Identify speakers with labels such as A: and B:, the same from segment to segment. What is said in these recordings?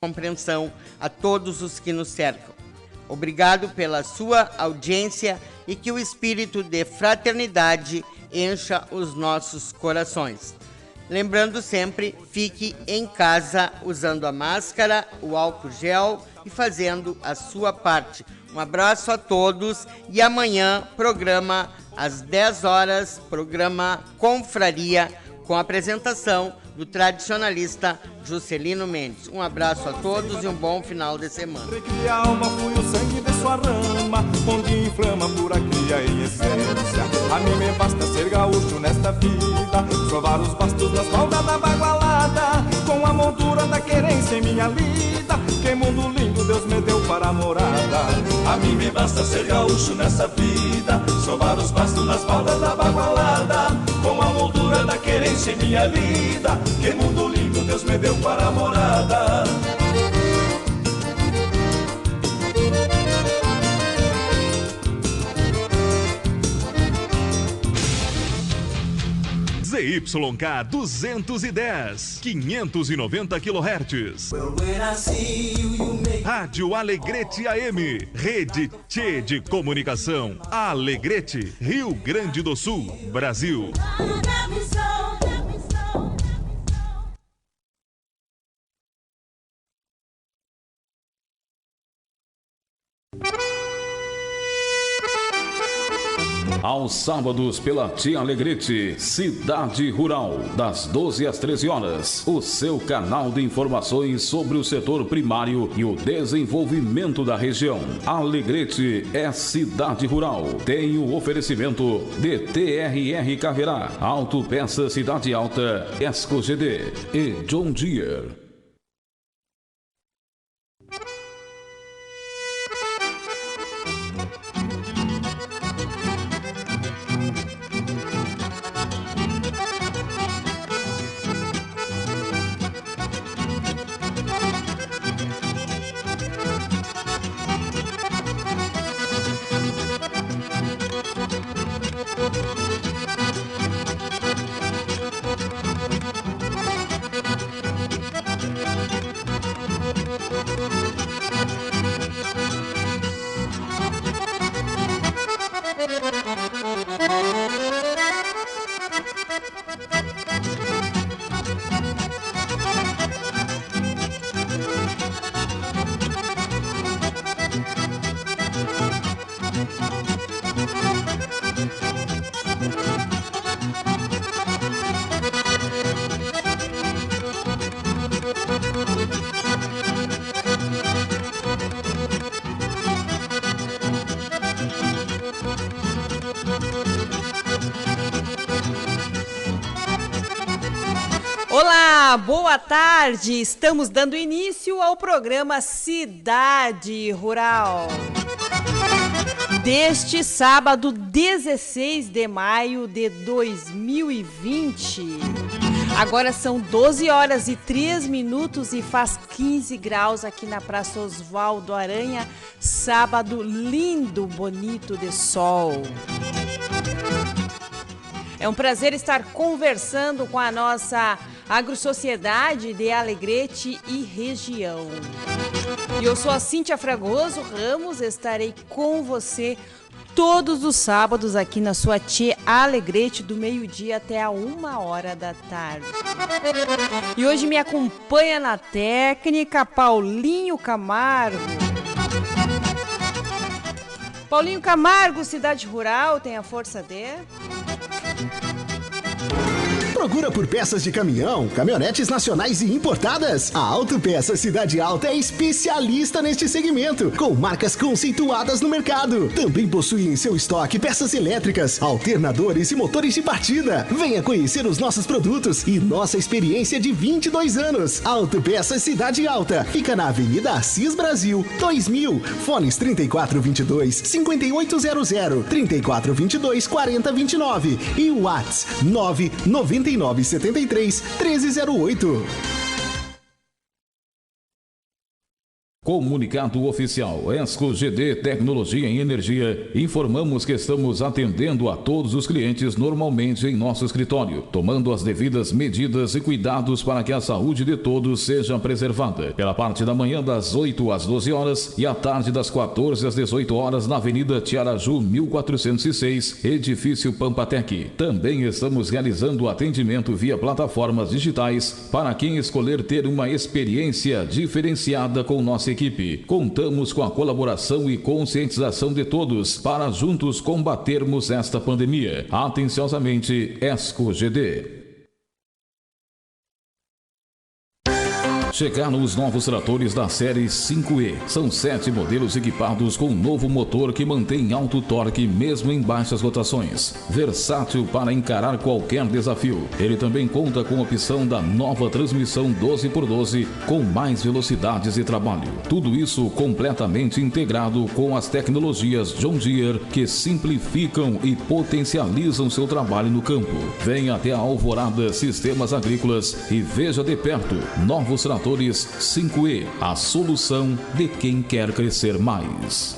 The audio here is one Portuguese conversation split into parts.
A: compreensão a todos os que nos cercam. Obrigado pela sua audiência e que o espírito de fraternidade encha os nossos corações. Lembrando sempre, fique em casa usando a máscara, o álcool gel e fazendo a sua parte. Um abraço a todos e amanhã, programa às 10 horas, programa Confraria, com a apresentação do tradicionalista Juscelino Mendes. Um abraço a todos e um bom final de semana.
B: Recria a alma, flui o sangue de sua rama, onde inflama pura cria em essência. A mim me basta ser gaúcho nesta vida, sovar os bastos das faldas da bagualada, com a moldura da querência em minha lida. Que mundo lindo Deus me deu para a morada. A mim me basta ser gaúcho nessa vida, sovar os bastos nas faldas da bagualada, com a moldura da querência em minha lida. Que mundo lindo Deus me deu para a morada.
C: ZYK 210, 590 kHz. Rádio Alegrete AM, Rede Tchê de Comunicação. Alegrete, Rio Grande do Sul, Brasil.
D: Aos sábados, pela Tia Alegrete, Cidade Rural, das 12 às 13 horas. O seu canal de informações sobre o setor primário e o desenvolvimento da região. Alegrete é Cidade Rural. Tem o oferecimento de TRR Caverá, Autopeça Cidade Alta, Esco GD e John Deere.
E: Olá, boa tarde. Estamos dando início ao programa Cidade Rural. Deste sábado, 16 de maio de 2020. Agora são 12 horas e 3 minutos e faz 15 graus aqui na Praça Oswaldo Aranha. Sábado lindo, bonito de sol. É um prazer estar conversando com a nossa agrosociedade de Alegrete e região. E eu sou a Cíntia Fragoso Ramos, estarei com você todos os sábados aqui na sua Tchê Alegrete, do meio-dia até a 1h da tarde. E hoje me acompanha na técnica Paulinho Camargo. Paulinho Camargo, Cidade Rural, tem a força de...
F: Procura por peças de caminhão, caminhonetes nacionais e importadas? A Autopeça Cidade Alta é especialista neste segmento, com marcas conceituadas no mercado. Também possui em seu estoque peças elétricas, alternadores e motores de partida. Venha conhecer os nossos produtos e nossa experiência de 22 anos. Autopeça Cidade Alta fica na Avenida Assis Brasil, 2000. Fones 3422-5800, 3422-4029 e o WhatsApp 99973-1308.
D: Comunicado oficial Esco GD Tecnologia em Energia. Informamos que estamos atendendo a todos os clientes normalmente em nosso escritório, tomando as devidas medidas e cuidados para que a saúde de todos seja preservada. Pela parte da manhã das 8 às 12 horas e à tarde das 14 às 18 horas na Avenida Tiaraju 1406, Edifício Pampatec. Também estamos realizando atendimento via plataformas digitais para quem escolher ter uma experiência diferenciada com nossa equipe. Contamos com a colaboração e conscientização de todos para juntos combatermos esta pandemia. Atenciosamente, Esco GD. Chegaram os novos tratores da série 5E. São 7 modelos equipados com um novo motor que mantém alto torque mesmo em baixas rotações. Versátil para encarar qualquer desafio. Ele também conta com a opção da nova transmissão 12x12 com mais velocidades e trabalho. Tudo isso completamente integrado com as tecnologias John Deere que simplificam e potencializam seu trabalho no campo. Venha até a Alvorada Sistemas Agrícolas e veja de perto novos tratores 5E, a solução de quem quer crescer mais.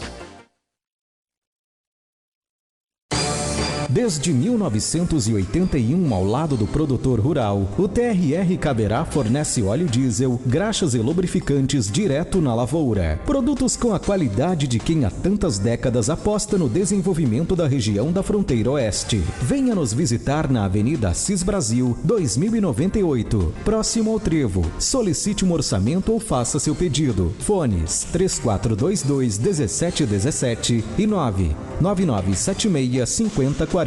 G: Desde 1981, ao lado do produtor rural, o TRR Caberá fornece óleo diesel, graxas e lubrificantes direto na lavoura. Produtos com a qualidade de quem há tantas décadas aposta no desenvolvimento da região da fronteira oeste. Venha nos visitar na Avenida Assis Brasil, 2098, próximo ao Trevo. Solicite um orçamento ou faça seu pedido. Fones 3422-1717 e 99976-5048.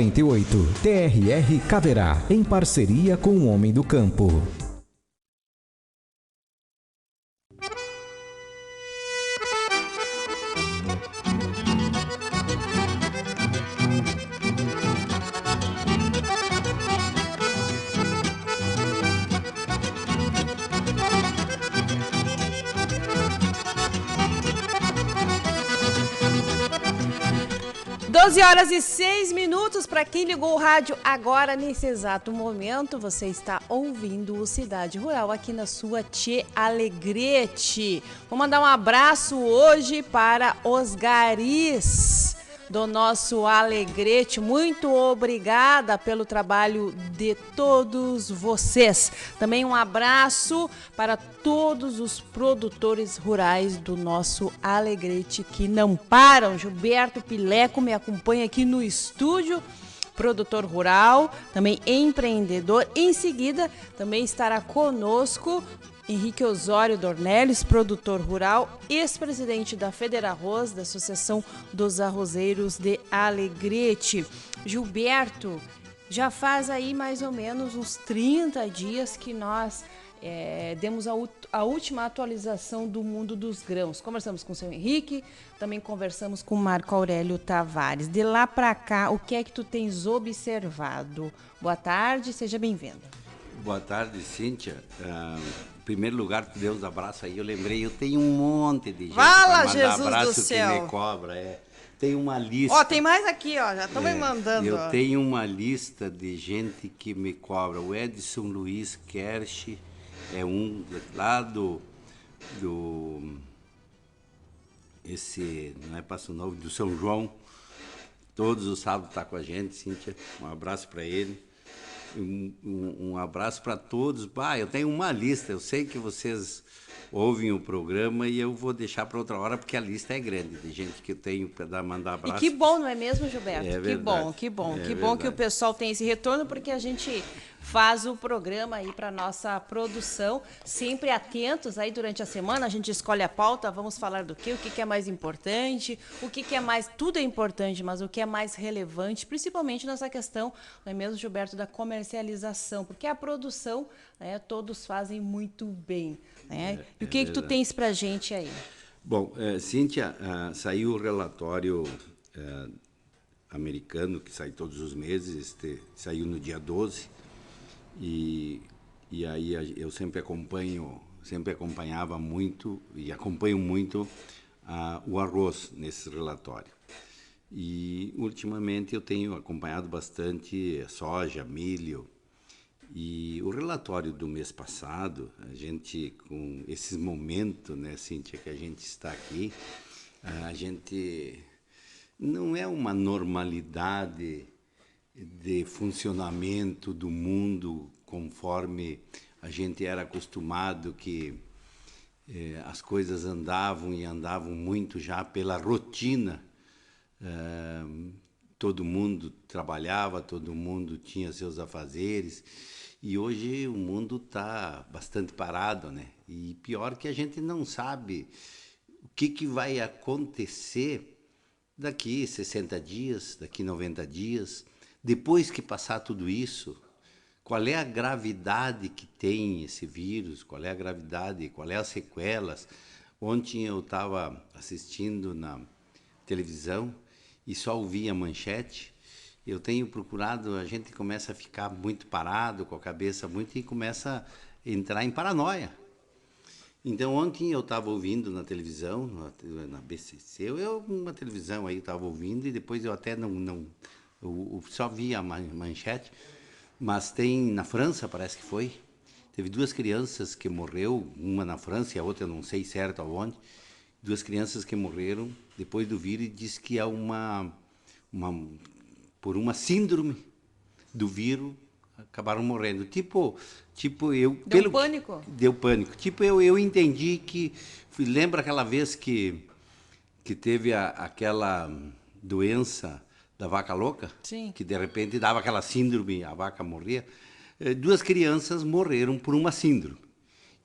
G: TRR Caberá, em parceria com o Homem do Campo.
E: Horas e 6 minutos. Para quem ligou o rádio agora, nesse exato momento, você está ouvindo o Cidade Rural aqui na sua Tchê Alegrete. Vou mandar um abraço hoje para os garis do nosso Alegrete. Muito obrigada pelo trabalho de todos vocês. Também um abraço para todos os produtores rurais do nosso Alegrete que não param. Gilberto Pileco me acompanha aqui no estúdio, produtor rural, também empreendedor. Em seguida, também estará conosco Henrique Osório Dornelles, produtor rural, ex-presidente da Federarroz, da Associação dos Arrozeiros de Alegrete. Gilberto, já faz aí mais ou menos uns 30 dias que nós demos a última atualização do mundo dos grãos. Conversamos com o seu Henrique, também conversamos com o Marco Aurélio Tavares. De lá para cá, o que é que tu tens observado? Boa tarde, seja bem-vindo.
H: Boa tarde, Cíntia. Em primeiro lugar, Deus abraço aí. Eu lembrei, eu tenho um monte de gente
E: para
H: mandar
E: Jesus
H: abraço
E: do céu.
H: Que me cobra. Tem uma lista.
E: Ó, tem mais aqui, ó. Já estão me mandando.
H: Eu tenho uma lista de gente que me cobra. O Edson Luiz Kersh é um lá do esse, não é Passo Novo, do São João. Todos os sábados está com a gente, Cíntia. Um abraço para ele. Um abraço para todos. Eu tenho uma lista, eu sei que vocês ouvem o programa e eu vou deixar para outra hora porque a lista é grande de gente que eu tenho para mandar abraço.
E: E que bom, não é mesmo, Gilberto?
H: É
E: verdade. Que bom que o pessoal tem esse retorno, porque a gente faz o programa aí para nossa produção, sempre atentos aí durante a semana, a gente escolhe a pauta, vamos falar do quê, o que é mais importante, o que é mais, tudo é importante, mas o que é mais relevante, principalmente nessa questão, não é mesmo, Gilberto, da comercialização, porque a produção, todos fazem muito bem, né? E o que tu tens pra gente aí?
H: Bom, Cíntia, saiu o relatório americano, que sai todos os meses, saiu no dia 12, e aí eu sempre acompanhava muito e acompanho muito o arroz nesse relatório. E ultimamente eu tenho acompanhado bastante soja, milho, E o relatório do mês passado, a gente, com esses momentos, né, Cíntia, que a gente está aqui, a gente não é uma normalidade de funcionamento do mundo conforme a gente era acostumado, que as coisas andavam e andavam muito já pela rotina. Todo mundo trabalhava, todo mundo tinha seus afazeres, e hoje o mundo está bastante parado, né? E pior que a gente não sabe o que vai acontecer daqui 60 dias, daqui 90 dias, depois que passar tudo isso. Qual é a gravidade que tem esse vírus? Qual é a gravidade? Qual é as sequelas? Ontem eu estava assistindo na televisão e só ouvia a manchete. Eu tenho procurado, a gente começa a ficar muito parado, com a cabeça muito, e começa a entrar em paranoia. Então, ontem eu estava ouvindo na televisão, na BCC, uma televisão aí estava ouvindo, e depois eu até eu só vi a manchete, mas tem na França, parece que foi, teve 2 crianças que morreu, uma na França e a outra eu não sei certo aonde, 2 crianças que morreram depois do vírus, e diz que é por uma síndrome do vírus, acabaram morrendo. Tipo eu...
E: Deu pânico?
H: Deu pânico. Tipo, eu entendi que... Lembra aquela vez que teve aquela doença da vaca louca?
E: Sim.
H: Que de repente dava aquela síndrome, a vaca morria. 2 crianças morreram por uma síndrome.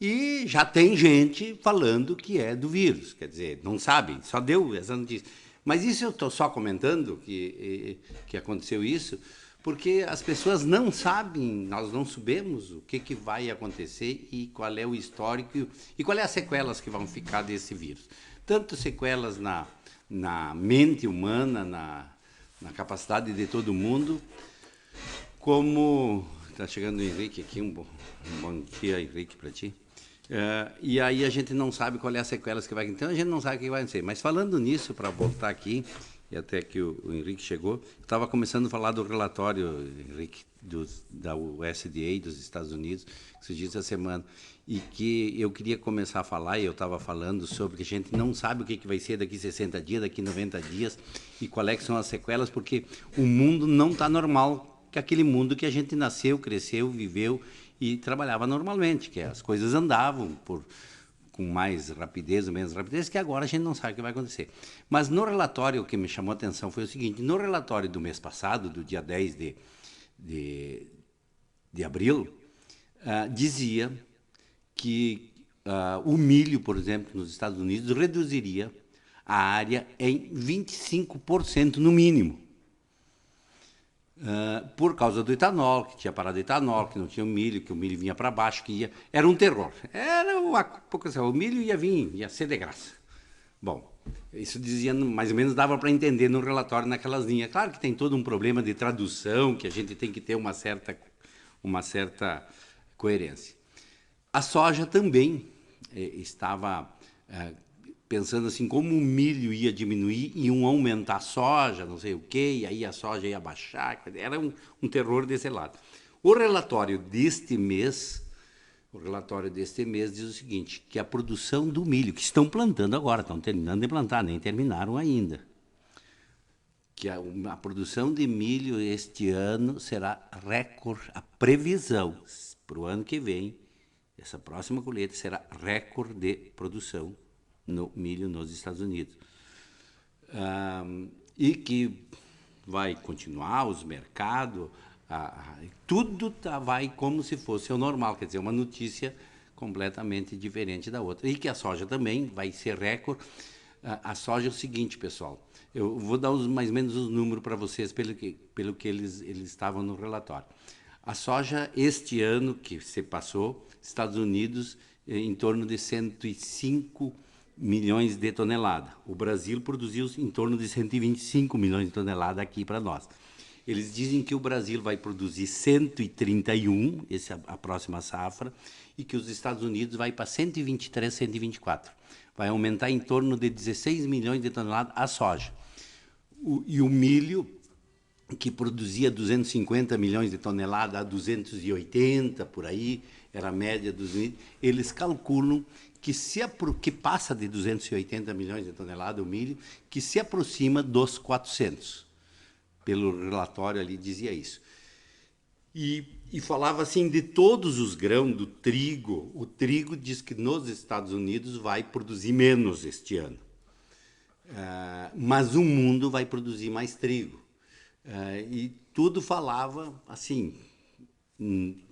H: E já tem gente falando que é do vírus. Quer dizer, não sabem, só deu essa notícia. Mas isso eu estou só comentando que aconteceu isso, porque as pessoas não sabem, nós não sabemos o que vai acontecer e qual é o histórico e qual é as sequelas que vão ficar desse vírus. Tanto sequelas na mente humana, na capacidade de todo mundo, como... Está chegando o Henrique aqui, um bom dia, Henrique, para ti. E aí a gente não sabe qual é as sequelas que vai... Então a gente não sabe o que vai acontecer. Mas falando nisso, para voltar aqui, e até que o Henrique chegou, eu estava começando a falar do relatório, Henrique, da USDA dos Estados Unidos, que surgiu essa semana, e que eu queria começar a falar, e eu estava falando sobre que a gente não sabe o que vai ser daqui 60 dias, daqui 90 dias, e quais é que são as sequelas, porque o mundo não está normal, que é aquele mundo que a gente nasceu, cresceu, viveu e trabalhava normalmente, que as coisas andavam com mais rapidez ou menos rapidez, que agora a gente não sabe o que vai acontecer. Mas no relatório, o que me chamou a atenção foi o seguinte: no relatório do mês passado, do dia 10 de abril, dizia que o milho, por exemplo, nos Estados Unidos, reduziria a área em 25% no mínimo. Por causa do etanol, que tinha parado o etanol, que não tinha o milho, que o milho vinha para baixo, que ia... Era um terror. O milho ia ser de graça. Bom, isso dizia, mais ou menos dava para entender no relatório naquelas linhas. Claro que tem todo um problema de tradução, que a gente tem que ter uma certa coerência. A soja também estava... pensando assim, como o milho ia diminuir, iam aumentar a soja, não sei o quê, e aí a soja ia baixar, era um terror desse lado. O relatório deste mês diz o seguinte, que a produção do milho, que estão plantando agora, estão terminando de plantar, nem terminaram ainda, que a produção de milho este ano será recorde, a previsão para o ano que vem, essa próxima colheita será recorde de produção no milho nos Estados Unidos. E que vai continuar os mercados, tudo vai como se fosse o normal, quer dizer, uma notícia completamente diferente da outra. E que a soja também vai ser recorde. A soja é o seguinte, pessoal, eu vou dar mais ou menos os números para vocês pelo que eles estavam no relatório. A soja, este ano que se passou, Estados Unidos, em torno de 105 milhões de toneladas. O Brasil produziu em torno de 125 milhões de toneladas aqui para nós. Eles dizem que o Brasil vai produzir 131, essa é a próxima safra, e que os Estados Unidos vai para 123, 124. Vai aumentar em torno de 16 milhões de toneladas a soja. E o milho que produzia 250 milhões de toneladas a 280 por aí, era a média dos milho, eles calculam que passa de 280 milhões de toneladas o milho, que se aproxima dos 400. Pelo relatório ali dizia isso. E falava assim de todos os grãos, do trigo. O trigo diz que nos Estados Unidos vai produzir menos este ano. Mas o mundo vai produzir mais trigo. E tudo falava assim,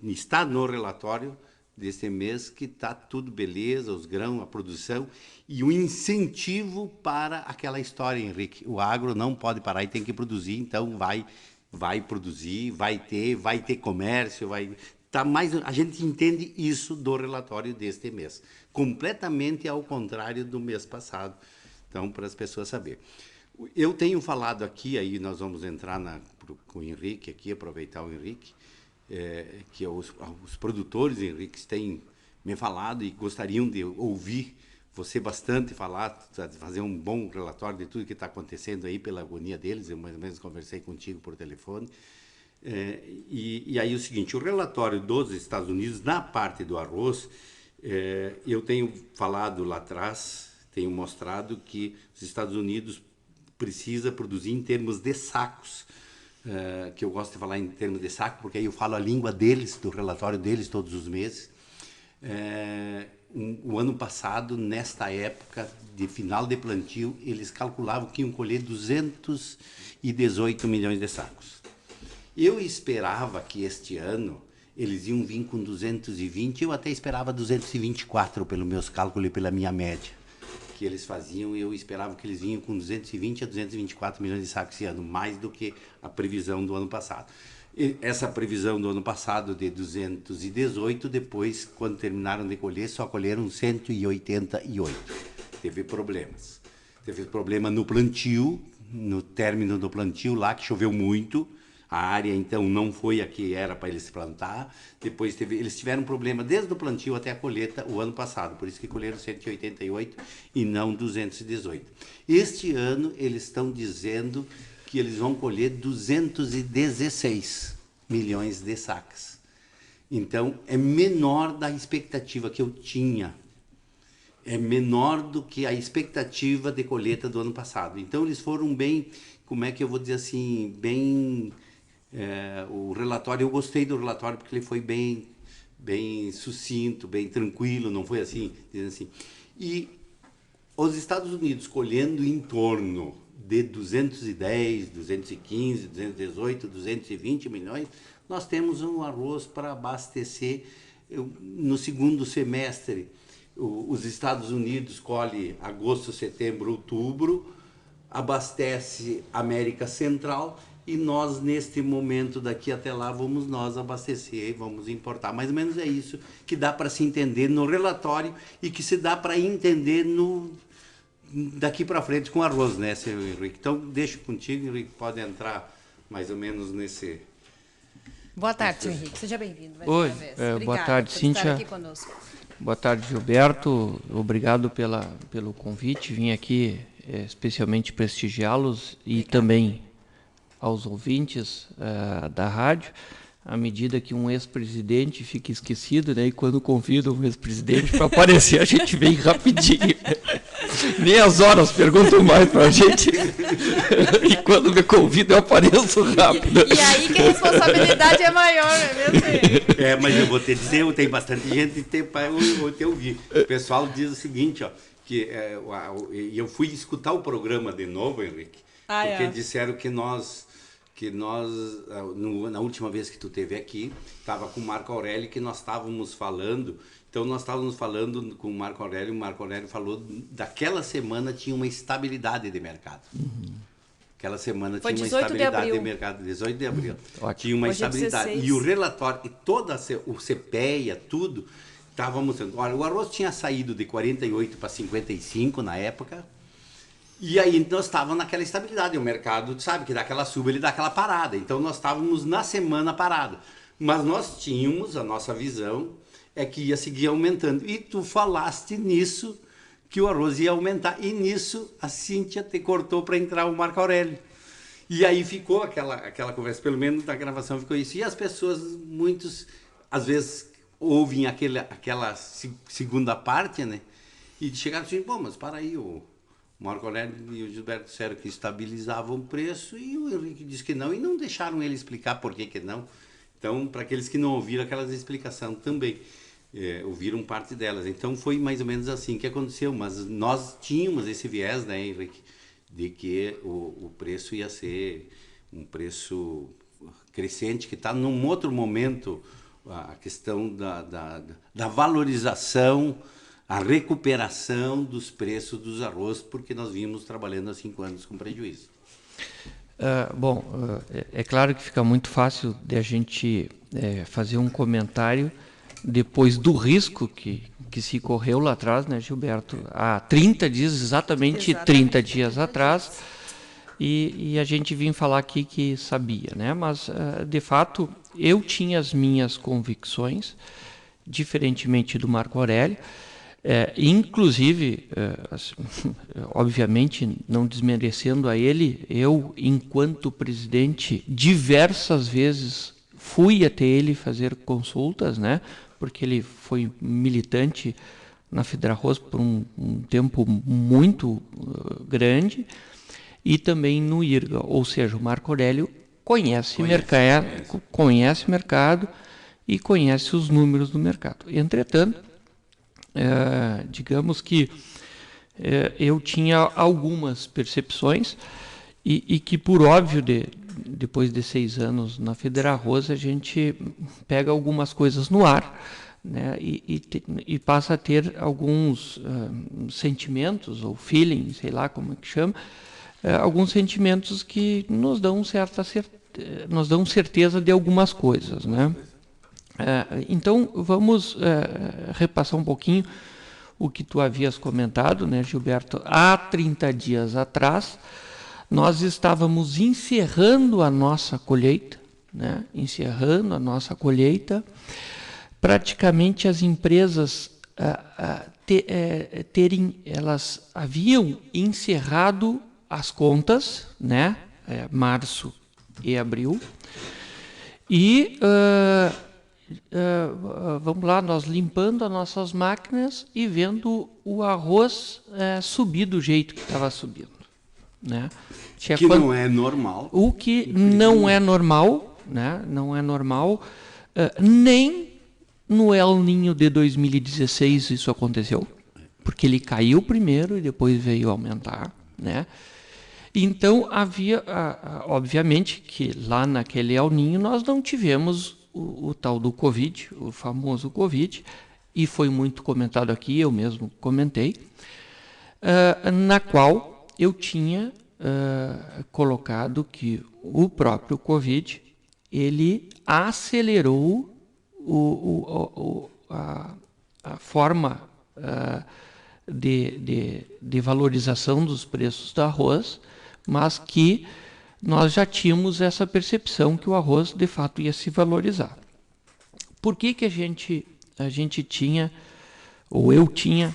H: está no relatório deste mês que está tudo beleza, os grãos, a produção e o incentivo para aquela história, Henrique. O agro não pode parar e tem que produzir, então vai produzir, vai ter comércio, tá mais, a gente entende isso do relatório deste mês, completamente ao contrário do mês passado. Então, para as pessoas saberem. Eu tenho falado aqui, aí nós vamos entrar com o Henrique aqui, aproveitar o Henrique, que os produtores, Henrique, têm me falado e gostariam de ouvir você bastante falar, fazer um bom relatório de tudo que está acontecendo aí pela agonia deles. Eu mais ou menos conversei contigo por telefone. E aí o seguinte, o relatório dos Estados Unidos, na parte do arroz, eu tenho falado lá atrás, tenho mostrado que os Estados Unidos precisa produzir em termos de sacos, que eu gosto de falar em termos de saco, porque aí eu falo a língua deles, do relatório deles todos os meses. O ano passado, nesta época de final de plantio, eles calculavam que iam colher 218 milhões de sacos. Eu esperava que este ano eles iam vir com 220, eu até esperava 224 pelos meus cálculos e pela minha média que eles faziam. Eu esperava que eles vinham com 220 a 224 milhões de sacos esse ano, mais do que a previsão do ano passado. E essa previsão do ano passado de 218, depois, quando terminaram de colher, só colheram 188. Teve problemas. Teve problema no plantio, no término do plantio lá, que choveu muito. A área, então, não foi a que era para eles plantar. Depois eles tiveram problema desde o plantio até a colheita o ano passado. Por isso que colheram 188 e não 218. Este ano, eles estão dizendo que eles vão colher 216 milhões de sacas. Então, é menor da expectativa que eu tinha. É menor do que a expectativa de colheita do ano passado. Então, eles foram bem, como é que eu vou dizer assim, bem... o relatório, eu gostei do relatório porque ele foi bem sucinto, bem tranquilo, não foi assim, dizendo assim. E os Estados Unidos colhendo em torno de 210, 215, 218, 220 milhões, nós temos um arroz para abastecer. No segundo semestre, os Estados Unidos colhe agosto, setembro, outubro, abastece América Central. E nós, neste momento, daqui até lá, vamos nós abastecer, vamos importar. Mais ou menos é isso que dá para se entender no relatório e que se dá para entender daqui para frente com arroz, né, seu Henrique? Então, deixo contigo, Henrique, pode entrar mais ou menos nesse...
E: Boa tarde, seu Henrique. Seja bem-vindo.
I: Oi, boa tarde, Cíntia.
E: Aqui conosco.
I: Boa tarde, Gilberto. Obrigado pelo convite. Vim aqui especialmente prestigiá-los e também aos ouvintes da rádio, à medida que um ex-presidente fica esquecido, né? E quando convida um ex-presidente para aparecer, a gente vem rapidinho. Nem as horas perguntam mais para a gente. E quando me convida, eu apareço rápido.
E: E aí que a responsabilidade é maior, não é mesmo?
H: Mas eu vou te dizer, tem bastante gente que tem para te ouvir. O pessoal diz o seguinte, ó, que eu fui escutar o programa de novo, Henrique, porque disseram que nós, na última vez que tu esteve aqui, estava com o Marco Aurélio, que nós estávamos falando. Então, nós estávamos falando com o Marco Aurélio falou daquela semana tinha uma estabilidade de mercado. Aquela semana tinha uma estabilidade de mercado, 18 de abril. Tinha uma estabilidade. E o relatório, e toda o CPEA, tudo, estava mostrando. Olha, o arroz tinha saído de 48 para 55 na época. E aí nós estávamos naquela estabilidade, o mercado sabe que dá aquela suba, ele dá aquela parada, então nós estávamos na semana parada, mas nós tínhamos, a nossa visão é que ia seguir aumentando, e tu falaste nisso, que o arroz ia aumentar, e nisso a Cíntia te cortou para entrar o Marco Aurélio, E aí ficou aquela conversa, pelo menos na gravação ficou isso. E as pessoas, muitos, às vezes, ouvem aquela segunda parte, né? E chegaram assim, bom, mas para aí, o Marco Aurélio e o Gilberto disseram que estabilizavam o preço e o Henrique disse que não, e não deixaram ele explicar por que não. Então, para aqueles que não ouviram aquelas explicações também, ouviram parte delas. Então, foi mais ou menos assim que aconteceu, mas nós tínhamos esse viés, né, Henrique, de que o preço ia ser um preço crescente, que está num outro momento, a questão da valorização, a recuperação dos preços dos arroz, porque nós vimos trabalhando há 5 anos com prejuízo.
I: É claro que fica muito fácil de a gente fazer um comentário depois do risco que se correu lá atrás, né, Gilberto? Há 30 dias, exatamente 30 dias atrás, e a gente vinha falar aqui que sabia, né? Mas, de fato, eu tinha as minhas convicções, diferentemente do Marco Aurélio, inclusive, obviamente, não desmerecendo a ele, eu, enquanto presidente, diversas vezes fui até ele fazer consultas, né? Porque ele foi militante na Fedrarroz por um tempo muito grande, e também no IRGA, ou seja, o Marco Aurélio conhece mercado e conhece os números do mercado. Entretanto, digamos que eu tinha algumas percepções e que, por óbvio, depois de 6 anos na Fedrarroz, a gente pega algumas coisas no ar, né, e passa a ter alguns sentimentos ou feeling, sei lá como é que chama, alguns sentimentos que nos dão certeza de algumas coisas, né? Então, vamos repassar um pouquinho o que tu havias comentado, né, Gilberto? Há 30 dias atrás, nós estávamos encerrando a nossa colheita, né? Praticamente as empresas elas haviam encerrado as contas, né? Março e abril, e vamos lá, nós limpando as nossas máquinas e vendo o arroz subir do jeito que estava subindo, né?
H: Não é normal.
I: O que não é normal, né? Não é normal, nem no El Niño de 2016 isso aconteceu, porque ele caiu primeiro e depois veio aumentar, né? Então, havia, obviamente, que lá naquele El Niño nós não tivemos o tal do Covid, o famoso Covid, e foi muito comentado aqui, eu mesmo comentei, na qual eu tinha colocado que o próprio Covid, ele acelerou a forma de valorização dos preços do arroz, mas que nós já tínhamos essa percepção que o arroz, de fato, ia se valorizar. Por que a gente tinha, ou eu tinha,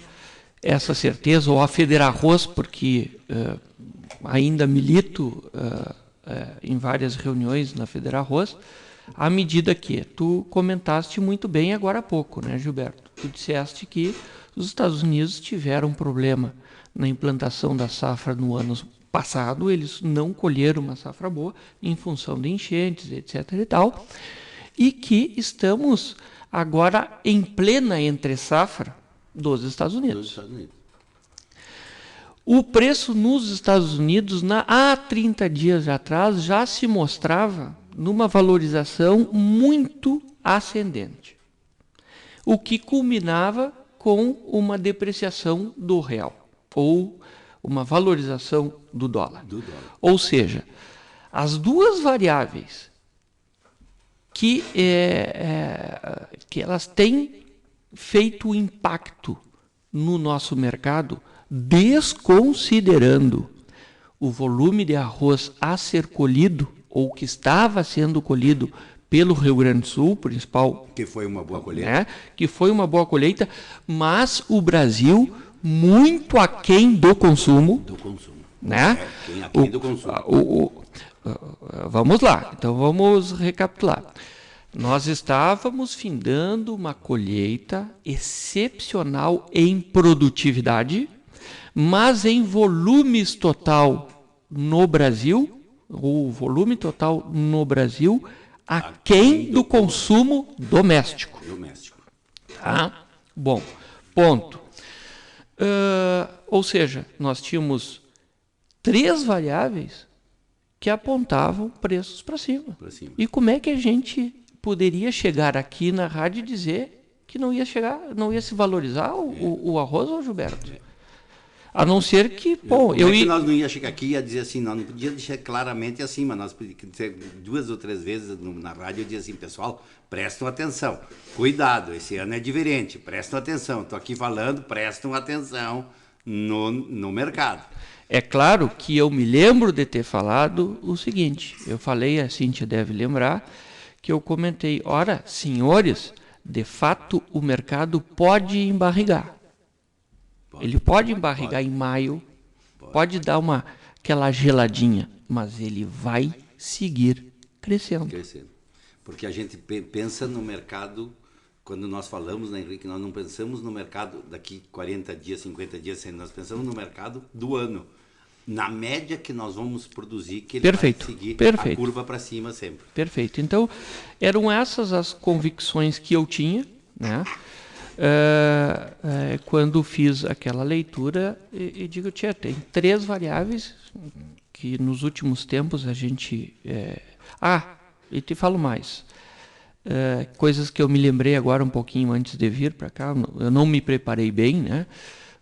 I: essa certeza, ou a Fedrarroz, porque ainda milito em várias reuniões na Fedrarroz, à medida que tu comentaste muito bem agora há pouco, né, Gilberto? Tu disseste que os Estados Unidos tiveram um problema na implantação da safra no ano passado, eles não colheram uma safra boa em função de enchentes, etc. e tal, e que estamos agora em plena entre-safra dos Estados Unidos. O preço nos Estados Unidos, há 30 dias atrás, já se mostrava numa valorização muito ascendente, o que culminava com uma depreciação do real, ou uma valorização do dólar. Ou seja, as duas variáveis que elas têm feito impacto no nosso mercado, desconsiderando o volume de arroz a ser colhido, ou que estava sendo colhido pelo Rio Grande do Sul, principal...
H: Que foi uma boa colheita.
I: Né, que foi uma boa colheita, mas o Brasil muito aquém do consumo.
H: Do consumo.
I: Né?
H: Aquém do consumo.
I: vamos lá, então vamos recapitular. Nós estávamos findando uma colheita excepcional em produtividade, mas em volumes total no Brasil, o volume total no Brasil, aquém do consumo doméstico. Tá? Bom, ponto. Ou seja, nós tínhamos 3 variáveis que apontavam preços para cima. E como é que a gente poderia chegar aqui na rádio e dizer que não ia se valorizar o arroz, Gilberto? A não ser que, bom,
H: que nós não ia chegar aqui e ia dizer assim, nós não podia deixar claramente assim, mas nós podíamos dizer 2 ou 3 vezes na rádio, eu dizia assim, pessoal, prestem atenção, cuidado, esse ano é diferente, prestem atenção, estou aqui falando, prestem atenção no mercado.
I: É claro que eu me lembro de ter falado o seguinte, eu falei, a Cíntia deve lembrar, que eu comentei, ora, senhores, de fato o mercado pode embarrigar. Ele pode embarrigar em maio, pode dar aquela geladinha, mas ele vai seguir crescendo.
H: Porque a gente pensa no mercado, quando nós falamos, né, Henrique, nós não pensamos no mercado daqui 40 dias, 50 dias, nós pensamos no mercado do ano. Na média que nós vamos produzir, que ele vai seguir a curva para cima sempre.
I: Perfeito. Então, eram essas as convicções que eu tinha, né? Quando fiz aquela leitura e digo, tia, tem 3 variáveis que nos últimos tempos a gente... e te falo mais. Coisas que eu me lembrei agora um pouquinho antes de vir para cá, eu não me preparei bem, né?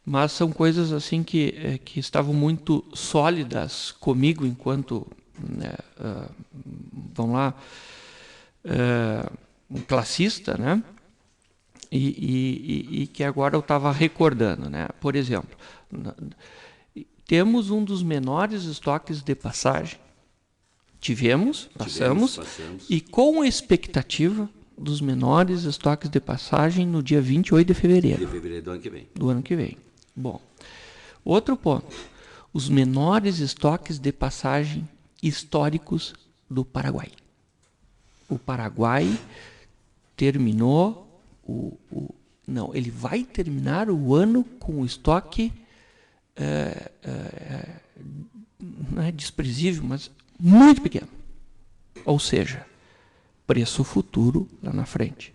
I: Mas são coisas assim que estavam muito sólidas comigo enquanto, vamos lá, um classista, né? E que agora eu estava recordando, né? Por exemplo, temos um dos menores estoques de passagem. Passamos, e com a expectativa dos menores estoques de passagem no dia 28 de fevereiro.
H: De fevereiro do ano que vem.
I: Do ano que vem. Bom, outro ponto. Os menores estoques de passagem históricos do Paraguai. O Paraguai terminou não, ele vai terminar o ano com o estoque não é desprezível, mas muito pequeno. Ou seja, preço futuro lá na frente.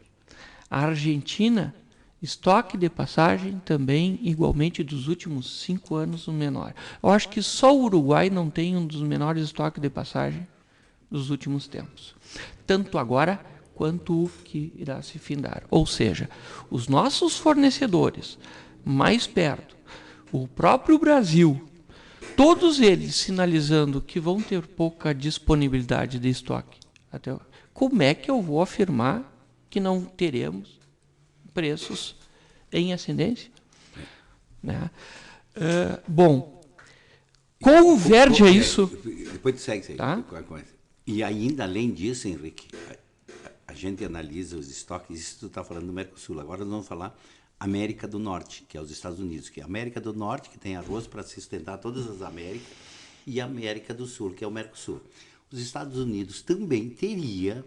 I: A Argentina, estoque de passagem também igualmente dos últimos 5 anos o menor. Eu acho que só o Uruguai não tem um dos menores estoques de passagem dos últimos tempos. Tanto agora quanto o que irá se findar. Ou seja, os nossos fornecedores mais perto, o próprio Brasil, todos eles sinalizando que vão ter pouca disponibilidade de estoque. Como é que eu vou afirmar que não teremos preços em ascendência? Né? Bom, converge a isso...
H: Depois tu segue aí.
I: Tá?
H: E ainda, além disso, Henrique, a gente analisa os estoques, isso tu está falando do Mercosul. Agora nós vamos falar América do Norte, que é os Estados Unidos, que é a América do Norte, que tem arroz para sustentar todas as Américas, e a América do Sul, que é o Mercosul. Os Estados Unidos também teria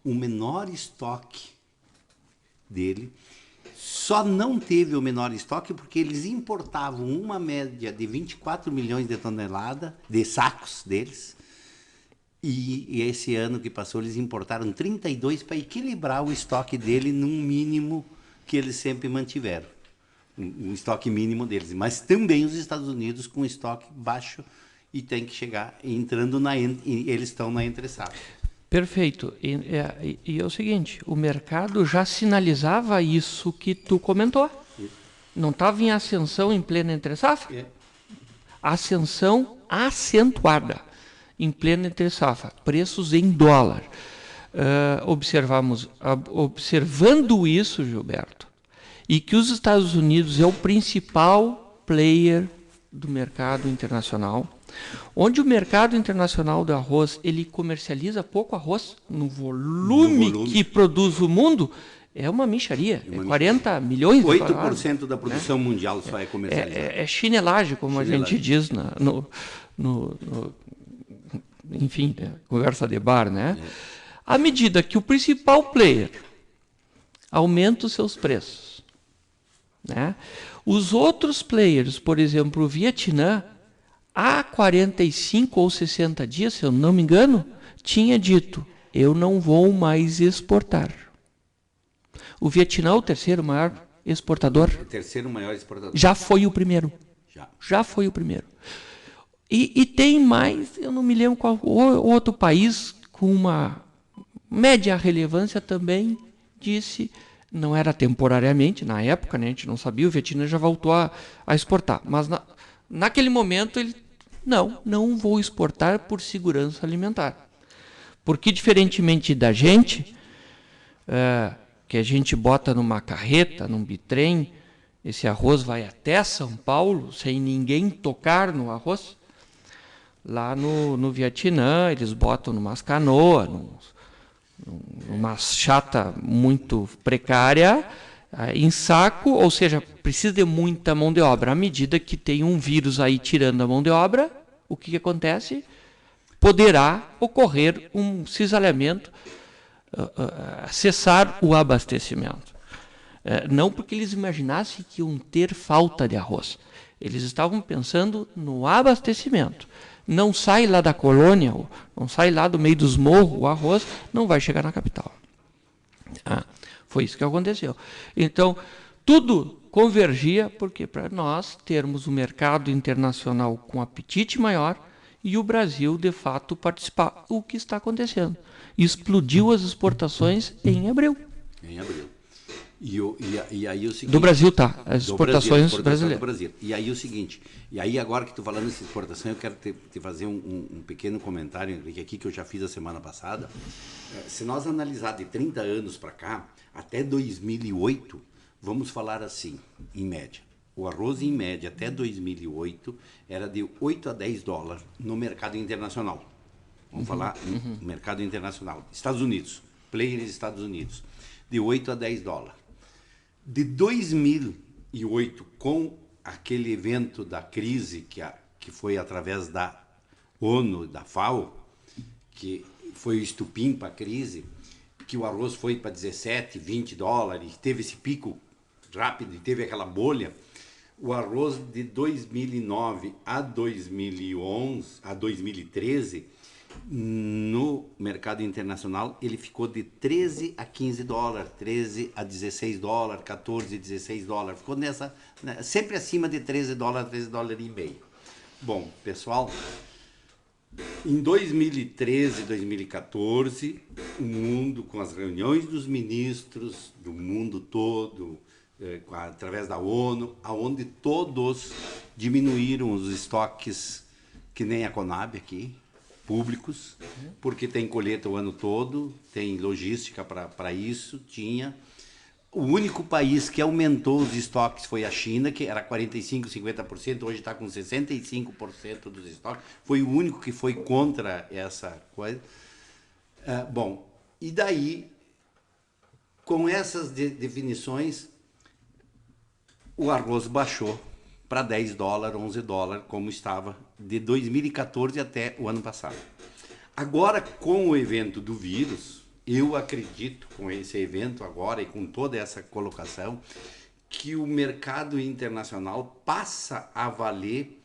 H: o menor estoque dele, só não teve o menor estoque porque eles importavam uma média de 24 milhões de toneladas de sacos deles, e esse ano que passou eles importaram 32 para equilibrar o estoque dele num mínimo que eles sempre mantiveram, um estoque mínimo deles. Mas também os Estados Unidos com estoque baixo e tem que chegar entrando eles estão na entre-safra.
I: Perfeito. E é o seguinte, o mercado já sinalizava isso que tu comentou. Não estava em ascensão em plena entre-safra? Ascensão acentuada em plena entre-safra. Preços em dólar. Observando isso, Gilberto, e que os Estados Unidos é o principal player do mercado internacional, onde o mercado internacional do arroz ele comercializa pouco arroz no volume que produz o mundo, é uma mixaria, 40 milhões de
H: 8% da produção mundial só é comercializada.
I: É chinelagem, como a gente diz enfim, né? Conversa de bar, né? À medida que o principal player aumenta os seus preços, né? Os outros players, por exemplo, o Vietnã, há 45 ou 60 dias, se eu não me engano, tinha dito, eu não vou mais exportar. O Vietnã é o terceiro maior exportador.
H: O terceiro maior exportador.
I: Já foi o primeiro. Já foi o primeiro. E tem mais, eu não me lembro qual outro país com uma média relevância também disse, não era temporariamente, na época, né, a gente não sabia, o Vietnã já voltou a exportar. Mas naquele momento ele, não vou exportar por segurança alimentar. Porque diferentemente da gente, que a gente bota numa carreta, num bitrem, esse arroz vai até São Paulo sem ninguém tocar no arroz. Lá no Vietnã, eles botam numas canoas, numa chata muito precária, em saco, ou seja, precisa de muita mão de obra. À medida que tem um vírus aí tirando a mão de obra, o que acontece? Poderá ocorrer um cisalhamento, cessar o abastecimento. Não porque eles imaginassem que iam ter falta de arroz. Eles estavam pensando no abastecimento. Não sai lá da colônia, não sai lá do meio dos morros, o arroz não vai chegar na capital. Foi isso que aconteceu. Então, tudo convergia porque para nós termos um mercado internacional com apetite maior e o Brasil, de fato, participar. O que está acontecendo? Explodiu as exportações em abril.
H: Em abril. E aí o seguinte,
I: do Brasil, tá? As exportações brasileiras.
H: Do Brasil. E aí o seguinte, e aí agora que tu falando dessa exportação, eu quero te fazer um pequeno comentário, Henrique, aqui que eu já fiz a semana passada. Se nós analisar de 30 anos para cá, até 2008, vamos falar assim, em média. O arroz, em média, até 2008, era de 8 a 10 dólares no mercado internacional. Vamos falar no mercado internacional. Estados Unidos, players Estados Unidos, de 8 a 10 dólares. De 2008, com aquele evento da crise que foi através da ONU, da FAO, que foi o estupim para a crise, que o arroz foi para 17, 20 dólares, teve esse pico rápido e teve aquela bolha, o arroz de 2009 a 2013, no mercado internacional, ele ficou de 13 a 15 dólares, 13 a 16 dólares, 14 a 16 dólares. Ficou nessa, né, sempre acima de 13 dólares, 13 dólares e meio. Bom, pessoal, em 2013, 2014, o mundo, com as reuniões dos ministros do mundo todo, através da ONU, onde todos diminuíram os estoques, que nem a Conab aqui, públicos, porque tem colheita o ano todo, tem logística para isso, tinha. O único país que aumentou os estoques foi a China, que era 45%, 50%, hoje está com 65% dos estoques. Foi o único que foi contra essa coisa. Bom, e daí, com essas definições, o arroz baixou para 10 dólares, 11 dólares, como estava de 2014 até o ano passado. Agora, com o evento do vírus, eu acredito, com esse evento agora e com toda essa colocação, que o mercado internacional passa a valer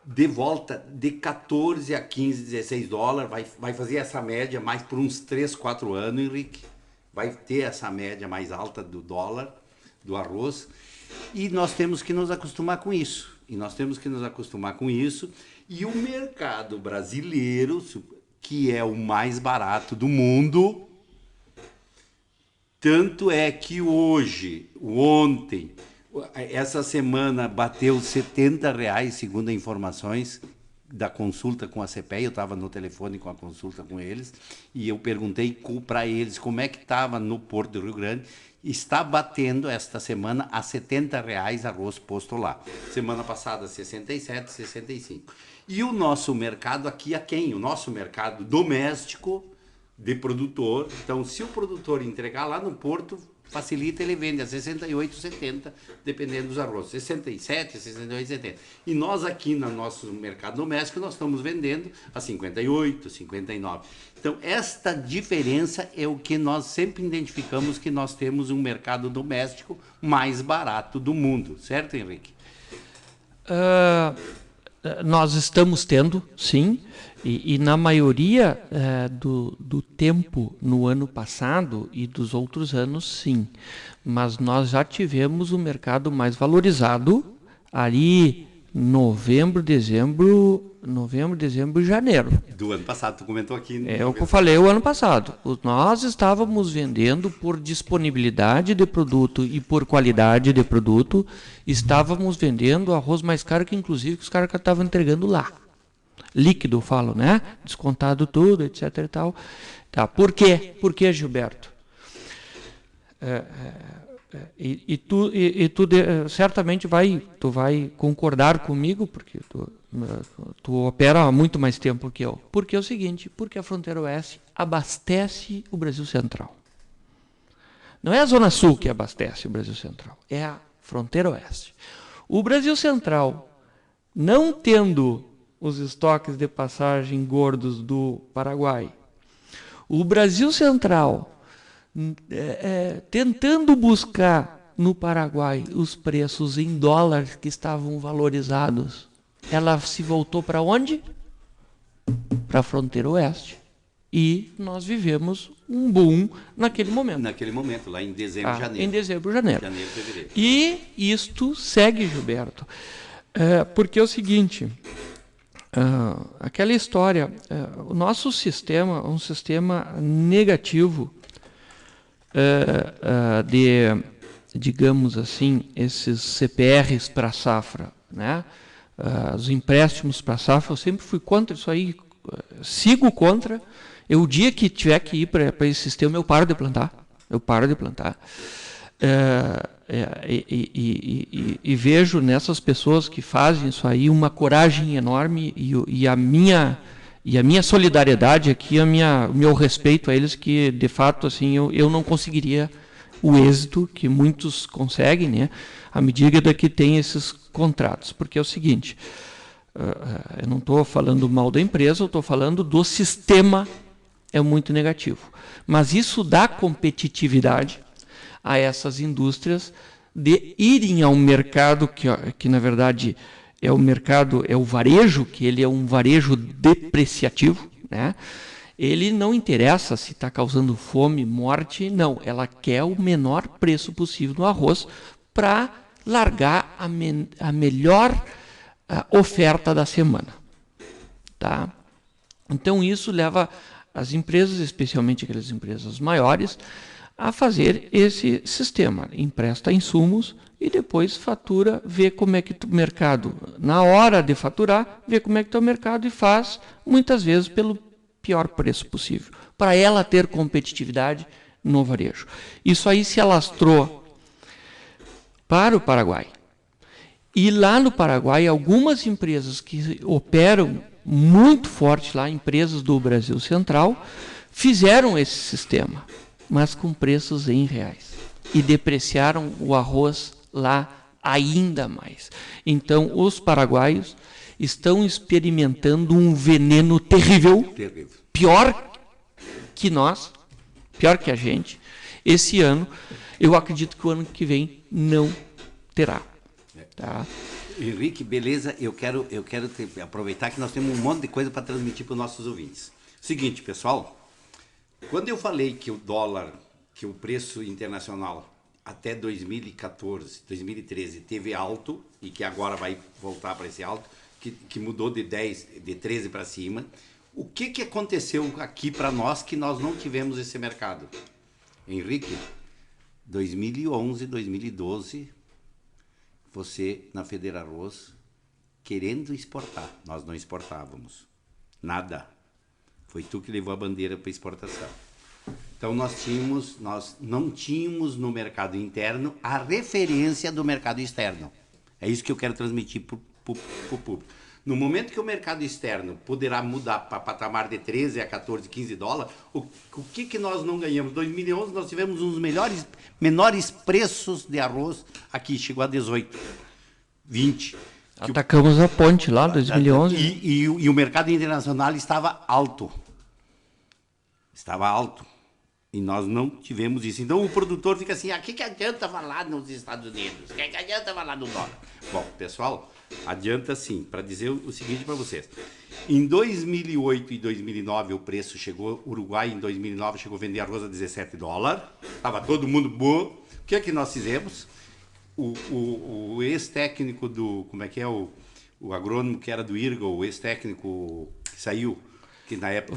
H: de volta de 14 a 15, 16 dólares, vai fazer essa média mais por uns 3, 4 anos, Henrique. Vai ter essa média mais alta do dólar, do arroz, e nós temos que nos acostumar com isso. E o mercado brasileiro, que é o mais barato do mundo, tanto é que ontem, essa semana bateu R$70, segundo as informações da consulta com a CPEA. Eu estava no telefone com a consulta com eles e eu perguntei para eles como é que estava no Porto do Rio Grande. Está batendo esta semana a R$70 arroz posto lá. Semana passada 67, 65. E o nosso mercado aqui é quem? O nosso mercado doméstico de produtor. Então, se o produtor entregar lá no Porto, facilita, ele vende a 68, 70, dependendo dos arrozes, 67, 68, 70. E nós aqui no nosso mercado doméstico, nós estamos vendendo a 58, 59. Então, esta diferença é o que nós sempre identificamos, que nós temos um mercado doméstico mais barato do mundo, certo, Henrique?
I: Nós estamos tendo, sim, e na maioria do tempo no ano passado e dos outros anos, sim. Mas nós já tivemos o mercado mais valorizado ali novembro, dezembro e janeiro.
H: Do ano passado, tu comentou aqui.
I: É o que eu falei o ano passado. Nós estávamos vendendo por disponibilidade de produto e por qualidade de produto, estávamos vendendo arroz mais caro que inclusive que os caras estavam entregando lá. Líquido, falo, né? Descontado tudo, etc e tal. Tá. Por quê? Por que, Gilberto? Tu certamente tu vai concordar comigo, porque tu opera há muito mais tempo que eu. Porque é o seguinte, porque a Fronteira Oeste abastece o Brasil Central. Não é a Zona Sul que abastece o Brasil Central, é a Fronteira Oeste. O Brasil Central, não tendo os estoques de passagem gordos do Paraguai, o Brasil Central tentando buscar no Paraguai os preços em dólares que estavam valorizados, ela se voltou para onde? Para a Fronteira Oeste. E nós vivemos um boom naquele momento.
H: Naquele momento, lá em dezembro e janeiro.
I: Em dezembro e janeiro.
H: Fevereiro.
I: E isto segue, Gilberto. Porque é o seguinte, aquela história, o nosso sistema é um sistema negativo digamos assim, esses CPRs para a safra, né? Os empréstimos para a safra, eu sempre fui contra isso aí, sigo contra. O dia que tiver que ir para esse sistema, eu paro de plantar. E vejo nessas pessoas que fazem isso aí uma coragem enorme e a minha solidariedade aqui, o meu respeito a eles, que de fato assim eu não conseguiria o êxito que muitos conseguem, né, à medida que tem esses contratos. Porque é o seguinte, eu não estou falando mal da empresa, eu estou falando do sistema, é muito negativo. Mas isso dá competitividade a essas indústrias de irem ao mercado, que na verdade é o mercado, é o varejo, que ele é um varejo depreciativo, né? Ele não interessa se está causando fome, morte, não. Ela quer o menor preço possível no arroz para largar a melhor oferta da semana. Tá? Então isso leva as empresas, especialmente aquelas empresas maiores, a fazer esse sistema. Empresta insumos e depois fatura, vê como é que o mercado, na hora de faturar, vê como é que está o mercado e faz, muitas vezes, pelo pior preço possível, para ela ter competitividade no varejo. Isso aí se alastrou para o Paraguai. E lá no Paraguai, algumas empresas que operam muito forte lá, empresas do Brasil Central, fizeram esse sistema, mas com preços em reais. E depreciaram o arroz lá ainda mais. Então, os paraguaios estão experimentando um veneno terrível, pior que nós, pior que a gente. Esse ano, eu acredito que o ano que vem não terá. Tá?
H: Henrique, beleza, eu quero aproveitar que nós temos um monte de coisa para transmitir para os nossos ouvintes. Seguinte, pessoal, quando eu falei que o dólar, que o preço internacional até 2014, 2013 teve alto e que agora vai voltar para esse alto, que mudou de 13 para cima, o que aconteceu aqui para nós que nós não tivemos esse mercado? Henrique, 2011, 2012, você na Federarroz querendo exportar, nós não exportávamos nada. Foi tu que levou a bandeira para exportação. Então nós não tínhamos no mercado interno a referência do mercado externo. É isso que eu quero transmitir o público. No momento que o mercado externo poderá mudar para patamar de 13 a 14, 15 dólares, o que nós não ganhamos? Em 2011 nós tivemos uns menores preços de arroz aqui, chegou a 18, 20.
I: Atacamos a ponte lá, 2011.
H: E o mercado internacional estava alto. Estava alto. E nós não tivemos isso. Então o produtor fica assim, que adianta falar nos Estados Unidos? Que adianta falar no dólar? Bom, pessoal, adianta sim, para dizer o seguinte para vocês. Em 2008 e 2009 o preço chegou, Uruguai em 2009 chegou a vender arroz a 17 dólares. Estava todo mundo bom. O que é que nós fizemos? O ex-técnico do, como é que é, o agrônomo que era do IRGA, o ex-técnico que saiu, que na época...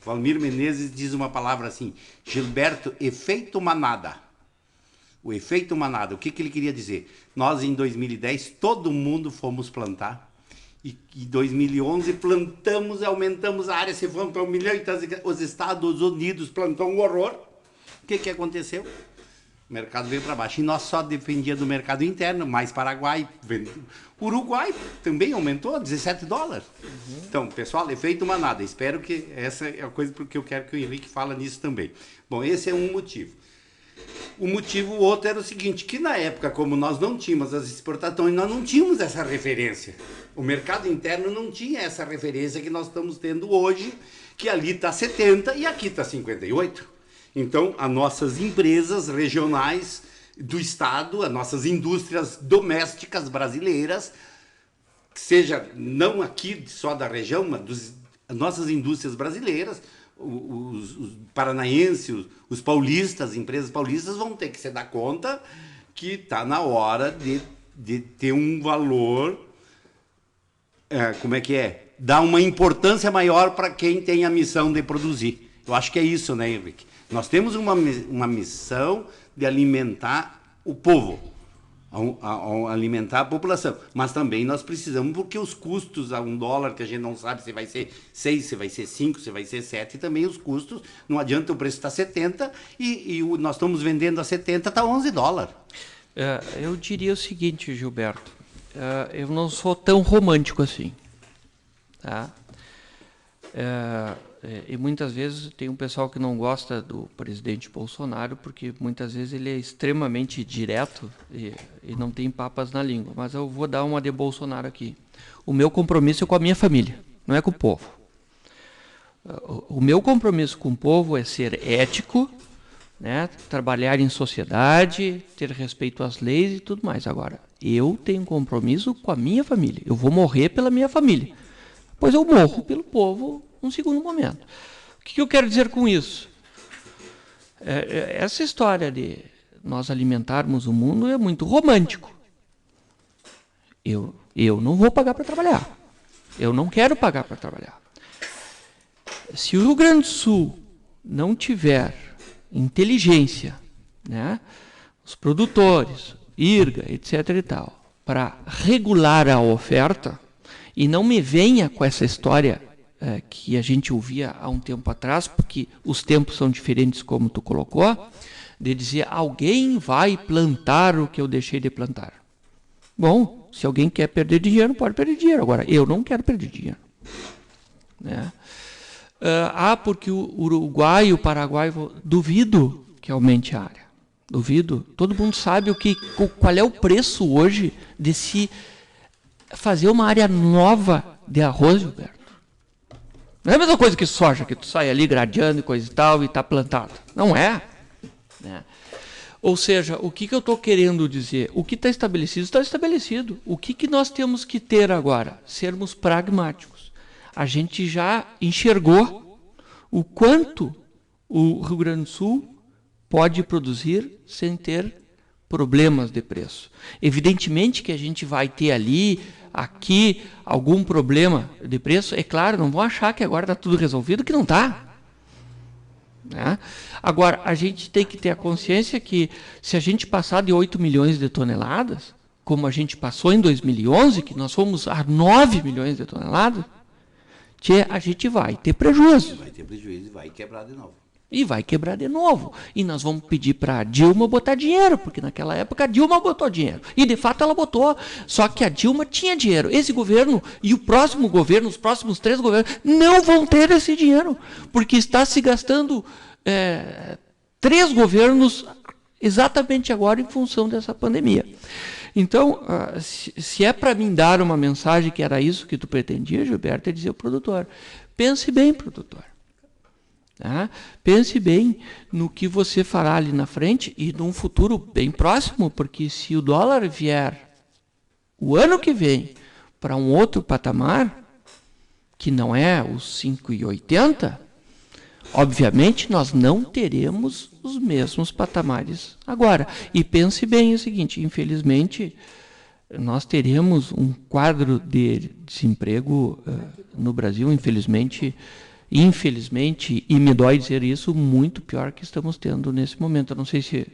H: Valmir Menezes diz uma palavra assim, Gilberto, efeito manada. O efeito manada, o que ele queria dizer? Nós, em 2010, todo mundo fomos plantar, e em 2011 plantamos, aumentamos a área, se fomos para 1 milhão, os Estados Unidos plantou um horror. O que aconteceu? O mercado veio para baixo. E nós só dependíamos do mercado interno, mais Paraguai. Uruguai também aumentou, 17 dólares. Então, pessoal, efeito manada. Espero que essa é a coisa porque eu quero que o Henrique fale nisso também. Bom, esse é um motivo. O outro era o seguinte, que na época, como nós não tínhamos as exportações, nós não tínhamos essa referência. O mercado interno não tinha essa referência que nós estamos tendo hoje, que ali está 70 e aqui está 58. Então, as nossas empresas regionais do Estado, as nossas indústrias domésticas brasileiras, seja não aqui só da região, mas as nossas indústrias brasileiras, os paranaenses, os paulistas, as empresas paulistas vão ter que se dar conta que está na hora de ter um valor, dar uma importância maior para quem tem a missão de produzir. Eu acho que é isso, né, Henrique? Nós temos uma missão de alimentar o povo, alimentar a população, mas também nós precisamos, porque os custos a $1, que a gente não sabe se vai ser 6, se vai ser 5, se vai ser 7, também os custos, não adianta o preço estar 70 e nós estamos vendendo a 70, está 11 dólares.
I: Eu diria o seguinte, Gilberto, eu não sou tão romântico assim, tá? E muitas vezes tem um pessoal que não gosta do presidente Bolsonaro, porque muitas vezes ele é extremamente direto e não tem papas na língua. Mas eu vou dar uma de Bolsonaro aqui. O meu compromisso é com a minha família, não é com o povo. O meu compromisso com o povo é ser ético, né, trabalhar em sociedade, ter respeito às leis e tudo mais. Agora, eu tenho compromisso com a minha família. Eu vou morrer pela minha família. Pois eu morro pelo povo num segundo momento. O que eu quero dizer com isso? Essa história de nós alimentarmos o mundo é muito romântico. Eu não vou pagar para trabalhar. Eu não quero pagar para trabalhar. Se o Rio Grande do Sul não tiver inteligência, né, os produtores, IRGA, etc. e tal, para regular a oferta, e não me venha com essa história que a gente ouvia há um tempo atrás, porque os tempos são diferentes, como tu colocou, de dizer alguém vai plantar o que eu deixei de plantar. Bom, se alguém quer perder dinheiro, pode perder dinheiro. Agora, eu não quero perder dinheiro. Né? Porque o Uruguai e o Paraguai, duvido que aumente a área. Duvido. Todo mundo sabe qual é o preço hoje de se fazer uma área nova de arroz, Gilberto. Não é a mesma coisa que soja, que tu sai ali gradeando e coisa e tal e está plantado. Não é. Né? Ou seja, o que eu estou querendo dizer? O que está estabelecido, está estabelecido. O que nós temos que ter agora? Sermos pragmáticos. A gente já enxergou o quanto o Rio Grande do Sul pode produzir sem ter problemas de preço. Evidentemente que a gente vai ter ali, aqui, algum problema de preço. É claro, não vão achar que agora está tudo resolvido, que não está. Né? Agora, a gente tem que ter a consciência que se a gente passar de 8 milhões de toneladas, como a gente passou em 2011, que nós fomos a 9 milhões de toneladas, a gente vai ter prejuízo.
H: Vai ter prejuízo e vai quebrar de novo.
I: E vai quebrar de novo. E nós vamos pedir para a Dilma botar dinheiro, porque naquela época a Dilma botou dinheiro. E, de fato, ela botou. Só que a Dilma tinha dinheiro. Esse governo e o próximo governo, os próximos 3 governos, não vão ter esse dinheiro, porque está se gastando 3 governos exatamente agora em função dessa pandemia. Então, se é para mim dar uma mensagem que era isso que tu pretendia, Gilberto, é dizer ao produtor, pense bem, produtor. Tá? Pense bem no que você fará ali na frente e num futuro bem próximo, porque se o dólar vier o ano que vem para um outro patamar, que não é os 5,80, obviamente nós não teremos os mesmos patamares agora. E pense bem o seguinte, infelizmente, nós teremos um quadro de desemprego no Brasil, infelizmente, e me dói dizer isso, muito pior que estamos tendo nesse momento. Eu não sei se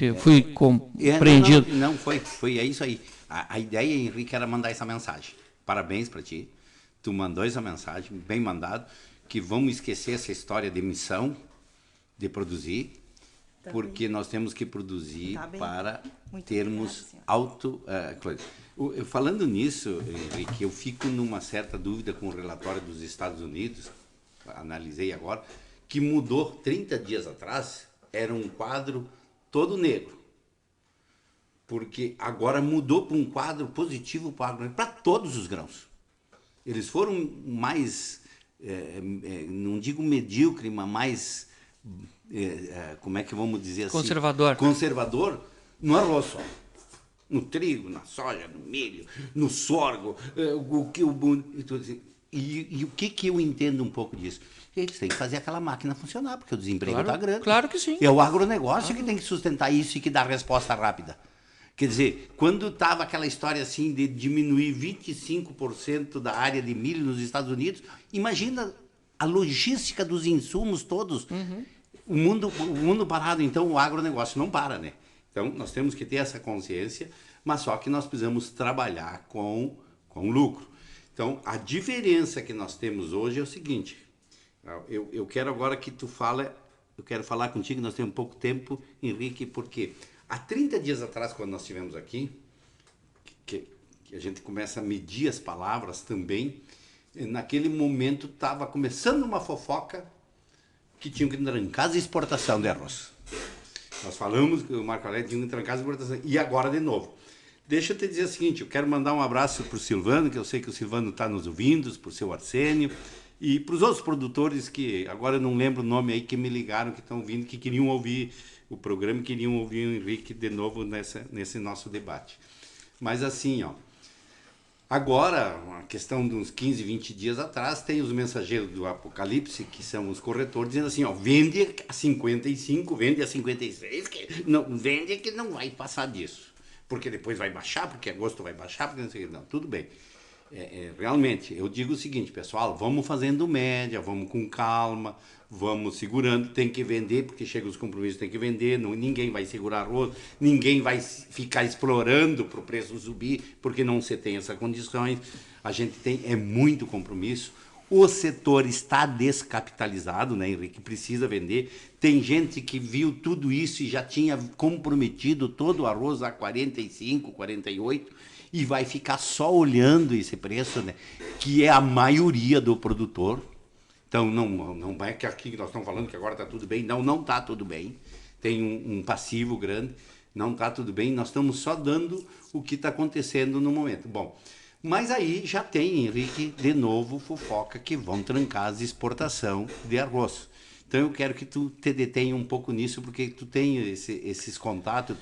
I: eu fui compreendido.
H: Não, foi é isso aí. A ideia, Henrique, era mandar essa mensagem. Parabéns para ti. Tu mandou essa mensagem, bem mandado, que vamos esquecer essa história de missão, de produzir, porque nós temos que produzir para termos falando nisso, Henrique, eu fico numa certa dúvida com o relatório dos Estados Unidos, analisei agora, que mudou 30 dias atrás, era um quadro todo negro. Porque agora mudou para um quadro positivo para todos os grãos. Eles foram mais, não digo medíocre, mas mais, como é que vamos dizer assim? Conservador no arroz só. No trigo, na soja, no milho, no sorgo, E o que eu entendo um pouco disso? Eles têm que fazer aquela máquina funcionar, porque o desemprego está grande.
I: Claro que sim.
H: É o agronegócio que tem que sustentar isso e que dá resposta rápida. Quer dizer, quando estava aquela história assim de diminuir 25% da área de milho nos Estados Unidos, imagina a logística dos insumos todos. O mundo parado, então o agronegócio não para, né? Então nós temos que ter essa consciência, mas só que nós precisamos trabalhar com lucro. Então, a diferença que nós temos hoje é o seguinte, eu quero agora que tu fale, eu quero falar contigo, nós temos pouco tempo, Henrique, porque há 30 dias atrás, quando nós estivemos aqui, que a gente começa a medir as palavras também, naquele momento estava começando uma fofoca que tinha que trancar a exportação de arroz. Nós falamos que o Marco Aurélio tinha que trancar a exportação, e agora de novo. Deixa eu te dizer o seguinte, eu quero mandar um abraço para o Silvano, que eu sei que o Silvano está nos ouvindo, para o seu Arsênio, e para os outros produtores que, agora eu não lembro o nome aí, que me ligaram, que estão vindo, que queriam ouvir o programa, queriam ouvir o Henrique de novo nesse nosso debate. Mas assim, agora, uma questão de uns 15, 20 dias atrás, tem os mensageiros do Apocalipse, que são os corretores, dizendo assim, vende a 55, vende a 56, vende que não vai passar disso. Porque depois vai baixar, porque agosto vai baixar, porque não sei o que. Não, tudo bem. Realmente, eu digo o seguinte, pessoal, vamos fazendo média, vamos com calma, vamos segurando, tem que vender, porque chega os compromissos, tem que vender, ninguém vai segurar arroz, ninguém vai ficar explorando para o preço subir, porque não se tem essas condições, a gente tem muito compromisso. O setor está descapitalizado, né, Henrique? Precisa vender. Tem gente que viu tudo isso e já tinha comprometido todo o arroz a 45, 48 e vai ficar só olhando esse preço, né? Que é a maioria do produtor. Então, não é que aqui nós estamos falando que agora está tudo bem. Não está tudo bem. Tem um passivo grande. Não está tudo bem. Nós estamos só dando o que está acontecendo no momento. Bom, mas aí já tem, Henrique, de novo, fofoca que vão trancar as exportação de arroz. Então eu quero que tu te detenha um pouco nisso, porque tu tem esses contatos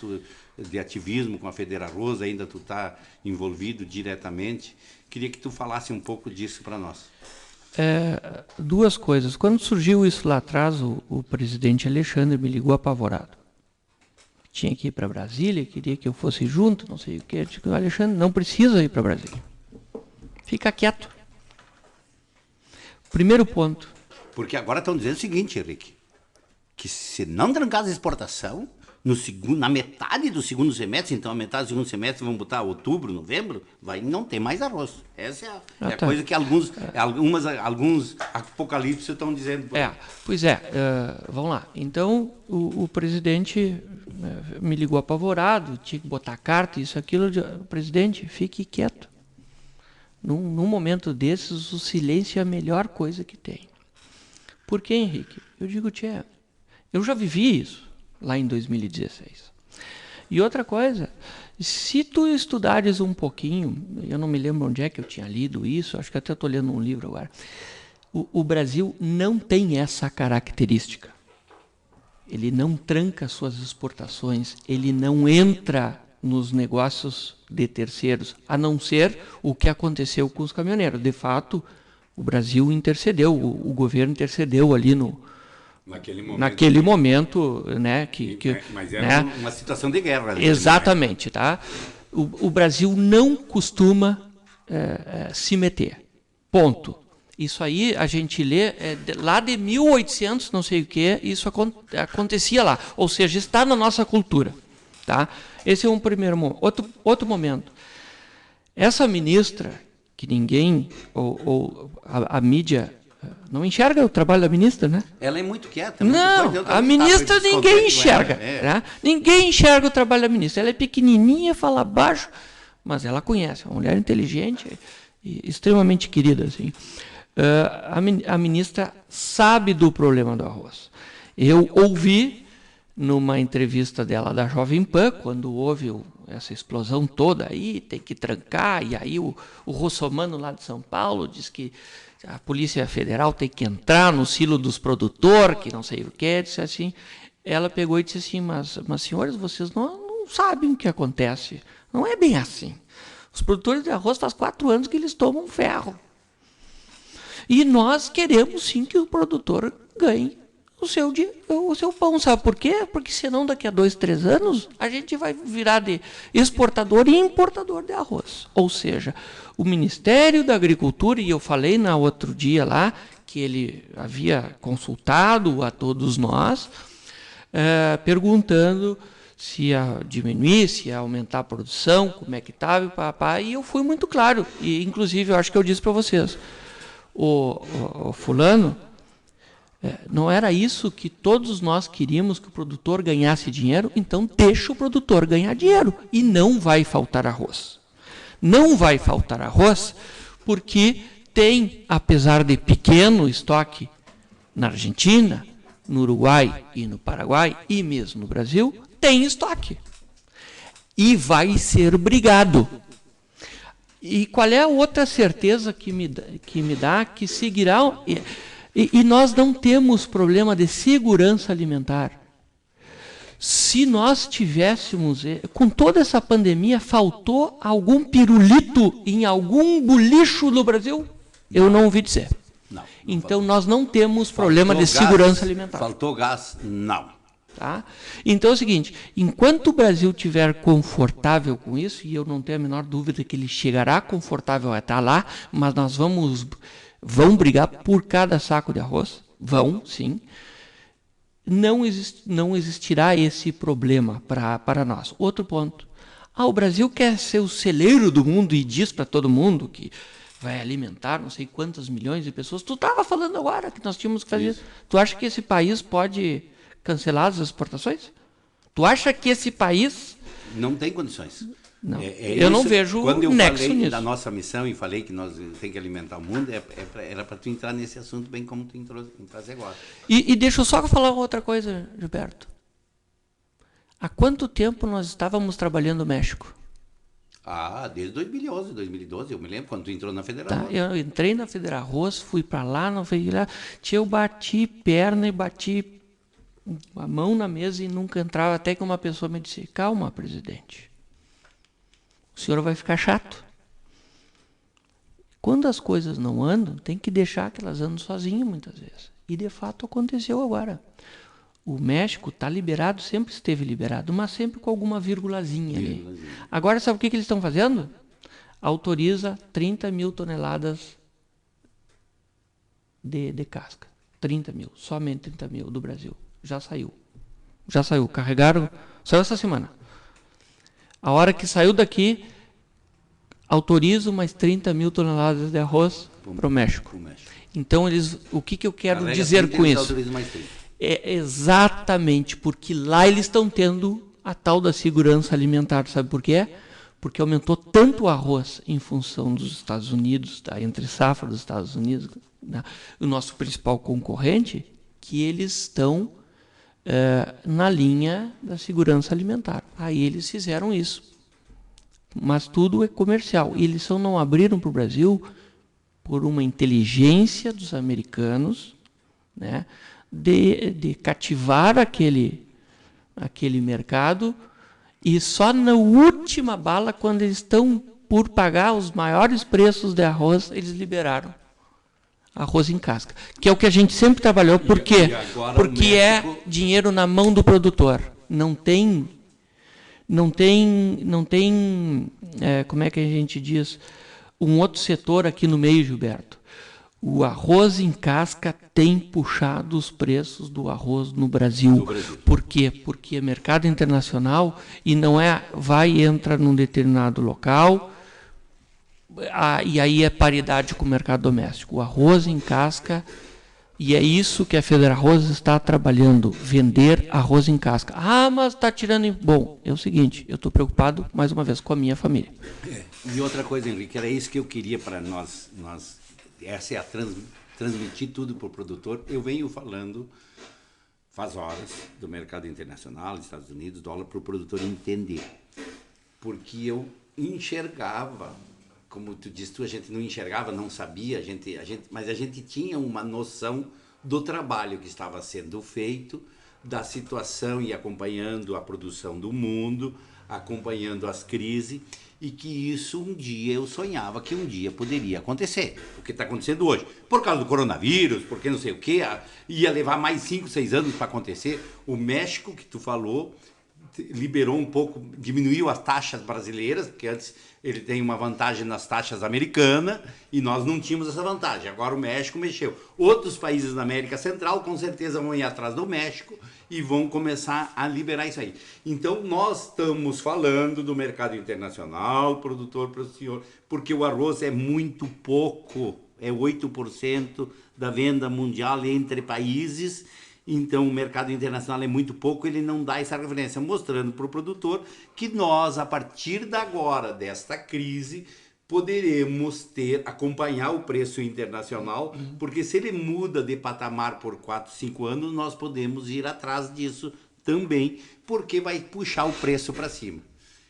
H: de ativismo com a Federarroz, ainda tu está envolvido diretamente. Queria que tu falasse um pouco disso para nós.
I: Duas coisas. Quando surgiu isso lá atrás, o presidente Alexandre me ligou apavorado. Tinha que ir para Brasília, queria que eu fosse junto, não sei o quê. Eu disse, Alexandre, não precisa ir para Brasília. Fica quieto. Primeiro ponto.
H: Porque agora estão dizendo o seguinte, Henrique, que se não trancar a exportação, na metade do segundo semestre, então a metade do segundo semestre vamos botar outubro, novembro, vai não ter mais arroz. Essa é a coisa que alguns apocalipses estão dizendo.
I: Pois é, vamos lá. Então o presidente me ligou apavorado, tinha que botar carta, isso, aquilo. Presidente, fique quieto. Num momento desses, o silêncio é a melhor coisa que tem. Por quê, Henrique? Eu digo, tchê, eu já vivi isso lá em 2016. E outra coisa, se tu estudares um pouquinho, eu não me lembro onde é que eu tinha lido isso, acho que até estou lendo um livro agora. O Brasil não tem essa característica. Ele não tranca suas exportações, ele não entra nos negócios de terceiros, a não ser o que aconteceu com os caminhoneiros. De fato, o Brasil intercedeu, o governo intercedeu ali naquele momento, né,
H: mas era, né, uma situação de guerra.
I: Exatamente, tá? O Brasil não costuma se meter. Ponto. Isso aí a gente lê lá de 1800, não sei o que, isso acontecia lá. Ou seja, está na nossa cultura, tá? Esse é um primeiro momento. Outro momento. Essa ministra, que ninguém, a mídia não enxerga o trabalho da ministra, né?
H: Ela é muito quieta.
I: Não, a ministra ninguém enxerga. Né? Ninguém enxerga o trabalho da ministra. Ela é pequenininha, fala baixo, mas ela conhece. É uma mulher inteligente e extremamente querida, assim. A ministra sabe do problema do arroz. Eu ouvi numa entrevista dela da Jovem Pan, quando houve essa explosão toda aí, tem que trancar, e aí o Russomano lá de São Paulo diz que a Polícia Federal tem que entrar no silo dos produtores, que não sei o que, disse assim. Ela pegou e disse assim, mas senhores, vocês não sabem o que acontece. Não é bem assim. Os produtores de arroz faz 4 anos que eles tomam ferro. E nós queremos sim que o produtor ganhe o seu pão. Sabe por quê? Porque senão daqui a 2, 3 anos a gente vai virar de exportador e importador de arroz. Ou seja, o Ministério da Agricultura, e eu falei na outro dia lá, que ele havia consultado a todos nós, perguntando se ia diminuir, se ia aumentar a produção, como é que estava, e eu fui muito claro. E inclusive eu acho que eu disse para vocês, o fulano, não era isso que todos nós queríamos, que o produtor ganhasse dinheiro? Então deixa o produtor ganhar dinheiro e não vai faltar arroz. Não vai faltar arroz porque tem, apesar de pequeno estoque na Argentina, no Uruguai e no Paraguai e mesmo no Brasil, tem estoque. E vai ser obrigado. E qual é a outra certeza que me dá que seguirá... E nós não temos problema de segurança alimentar. Se nós tivéssemos, com toda essa pandemia, faltou algum pirulito em algum bolicho no Brasil? Eu não ouvi dizer.
H: Não
I: então faltou. Nós não temos problema de segurança alimentar.
H: Faltou gás? Não.
I: Tá? Então é o seguinte, enquanto o Brasil estiver confortável com isso, e eu não tenho a menor dúvida que ele chegará confortável a estar lá, mas nós vão brigar por cada saco de arroz, vão, sim, não existirá esse problema para nós. Outro ponto, o Brasil quer ser o celeiro do mundo e diz para todo mundo que vai alimentar não sei quantas milhões de pessoas. Tu estava falando agora que nós tínhamos que fazer isso. Tu acha que esse país pode cancelar as exportações? Tu acha que esse país...
H: Não tem condições.
I: Não. Eu não vejo
H: quando eu
I: nexo
H: falei
I: nisso.
H: da nossa missão e falei que nós temos que alimentar o mundo, era para tu entrar nesse assunto bem como tu entrasse agora.
I: E deixa eu só falar outra coisa, Gilberto. Há quanto tempo nós estávamos trabalhando no México?
H: Desde 2011, 2012, eu me lembro, quando tu entrou na Federal.
I: Tá, eu entrei na Federal Arroz, fui para lá, eu bati perna e bati a mão na mesa e nunca entrava, até que uma pessoa me disse, calma, presidente. O senhor vai ficar chato. Quando as coisas não andam, tem que deixar que elas andem sozinhas muitas vezes. E de fato aconteceu agora. O México está liberado, sempre esteve liberado, mas sempre com alguma vírgulazinha ali. Agora sabe o que eles estão fazendo? Autoriza 30 mil toneladas de casca. 30 mil, somente 30 mil do Brasil. Já saiu. Carregaram Saiu essa semana. A hora que saiu daqui, autorizo mais 30 mil toneladas de arroz para o México. Então, o que eu quero dizer com isso? É exatamente porque lá eles estão tendo a tal da segurança alimentar. Sabe por quê? Porque aumentou tanto o arroz em função dos Estados Unidos, da entre-safra dos Estados Unidos, né, o nosso principal concorrente, que eles estão na linha da segurança alimentar. Aí eles fizeram isso. Mas tudo é comercial. E eles só não abriram para o Brasil por uma inteligência dos americanos, né, de cativar aquele mercado, e só na última bala, quando eles estão por pagar os maiores preços de arroz, eles liberaram arroz em casca, que é o que a gente sempre trabalhou. Por quê? Porque México... é dinheiro na mão do produtor. Não tem como é que a gente diz, um outro setor aqui no meio, Gilberto. O arroz em casca tem puxado os preços do arroz no Brasil. Por quê? Porque é mercado internacional e não entra num determinado local, e aí é paridade com o mercado doméstico. O arroz em casca, e é isso que a Federarroz está trabalhando, vender arroz em casca. Mas está tirando... Bom, é o seguinte, eu estou preocupado, mais uma vez, com a minha família.
H: E outra coisa, Henrique, era isso que eu queria para nós essa é a transmitir tudo para o produtor. Eu venho falando faz horas do mercado internacional, Estados Unidos, dólar, para o produtor entender. Porque eu enxergava, como tu disse, a gente não enxergava, não sabia, mas a gente tinha uma noção do trabalho que estava sendo feito, da situação e acompanhando a produção do mundo, acompanhando as crises, e que isso um dia, eu sonhava que um dia poderia acontecer. O que está acontecendo hoje. Por causa do coronavírus, porque não sei o quê, ia levar mais 5, 6 anos para acontecer. O México, que tu falou, liberou um pouco, diminuiu as taxas brasileiras, porque antes ele tem uma vantagem nas taxas americanas e nós não tínhamos essa vantagem. Agora o México mexeu. Outros países da América Central com certeza vão ir atrás do México e vão começar a liberar isso aí. Então nós estamos falando do mercado internacional, produtor para o senhor, porque o arroz é muito pouco, é 8% da venda mundial entre países. Então o mercado internacional é muito pouco, ele não dá essa referência, mostrando para o produtor que nós, a partir de agora, desta crise, poderemos acompanhar o preço internacional, porque se ele muda de patamar por 4, 5 anos, nós podemos ir atrás disso também, porque vai puxar o preço para cima.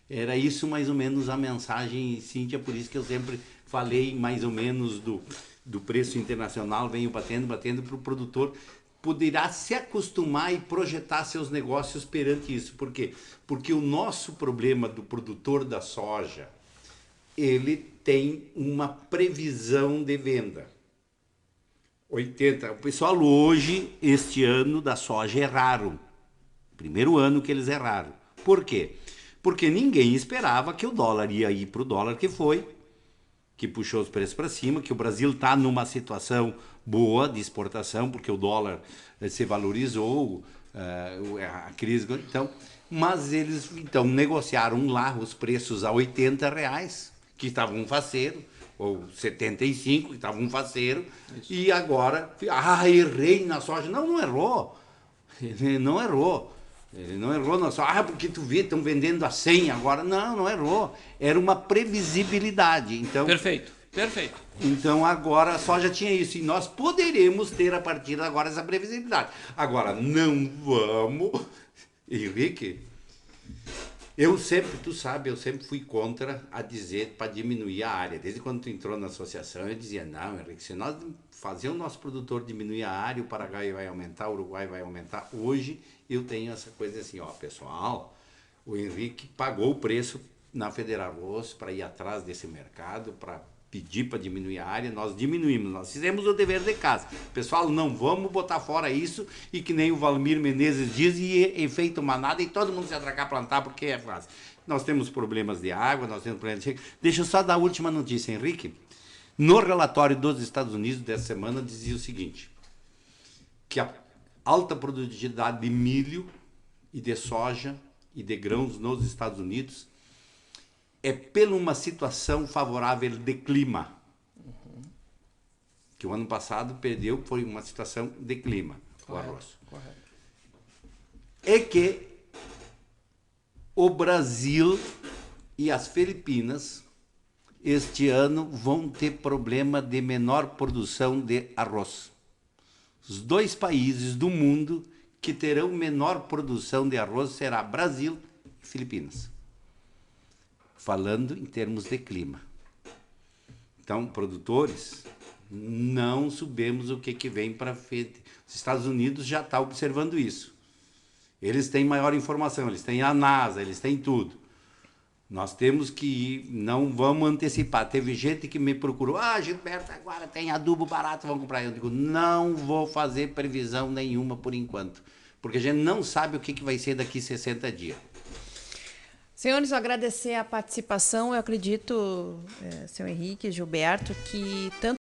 H: Era isso mais ou menos a mensagem, Cíntia, por isso que eu sempre falei mais ou menos do preço internacional, venho batendo para o produtor poderá se acostumar e projetar seus negócios perante isso. Por quê? Porque o nosso problema do produtor da soja, ele tem uma previsão de venda. 80. O pessoal hoje, este ano da soja é raro. Primeiro ano que eles erraram. Por quê? Porque ninguém esperava que o dólar ia ir para o dólar que foi, que puxou os preços para cima, que o Brasil está numa situação boa de exportação, porque o dólar se valorizou, a crise... Mas eles negociaram lá os preços a R$80, que estavam um faceiro, ou 75, que estavam um faceiro, e agora, errei na soja. Não errou. Ele não errou. Ele não errou na soja. Porque tu vê, estão vendendo a 100 agora. Não errou. Era uma previsibilidade. Então,
I: Perfeito.
H: Então agora a soja tinha isso. E nós poderemos ter a partir de agora essa previsibilidade. Agora, não vamos... Henrique, tu sabe, eu sempre fui contra a dizer para diminuir a área. Desde quando tu entrou na associação, eu dizia, não, Henrique, se nós fazer o nosso produtor diminuir a área, o Paraguai vai aumentar, o Uruguai vai aumentar. Hoje eu tenho essa coisa assim, pessoal, o Henrique pagou o preço na Federarroz para ir atrás desse mercado, para pedir para diminuir a área, nós diminuímos, nós fizemos o dever de casa. Pessoal, não vamos botar fora isso, e que nem o Valmir Menezes diz, e feito manada, e todo mundo se atracar a plantar, porque é fácil. Nós temos problemas de água, nós temos problemas de... Deixa eu só dar a última notícia, Henrique. No relatório dos Estados Unidos dessa semana dizia o seguinte, que a alta produtividade de milho e de soja e de grãos nos Estados Unidos é pela uma situação favorável de clima. Que o ano passado perdeu, foi uma situação de clima, o arroz.
I: Correto.
H: É que o Brasil e as Filipinas este ano vão ter problema de menor produção de arroz. Os dois países do mundo que terão menor produção de arroz será Brasil e Filipinas. Falando em termos de clima. Então, produtores, não sabemos o que vem para frente. Os Estados Unidos já estão observando isso. Eles têm maior informação, eles têm a NASA, eles têm tudo. Nós temos que ir, não vamos antecipar. Teve gente que me procurou, Gilberto, agora tem adubo barato, vamos comprar. Eu digo, não vou fazer previsão nenhuma por enquanto, porque a gente não sabe o que vai ser daqui 60 dias.
E: Senhores, eu agradecer a participação. Eu acredito, seu Henrique, Gilberto, que tanto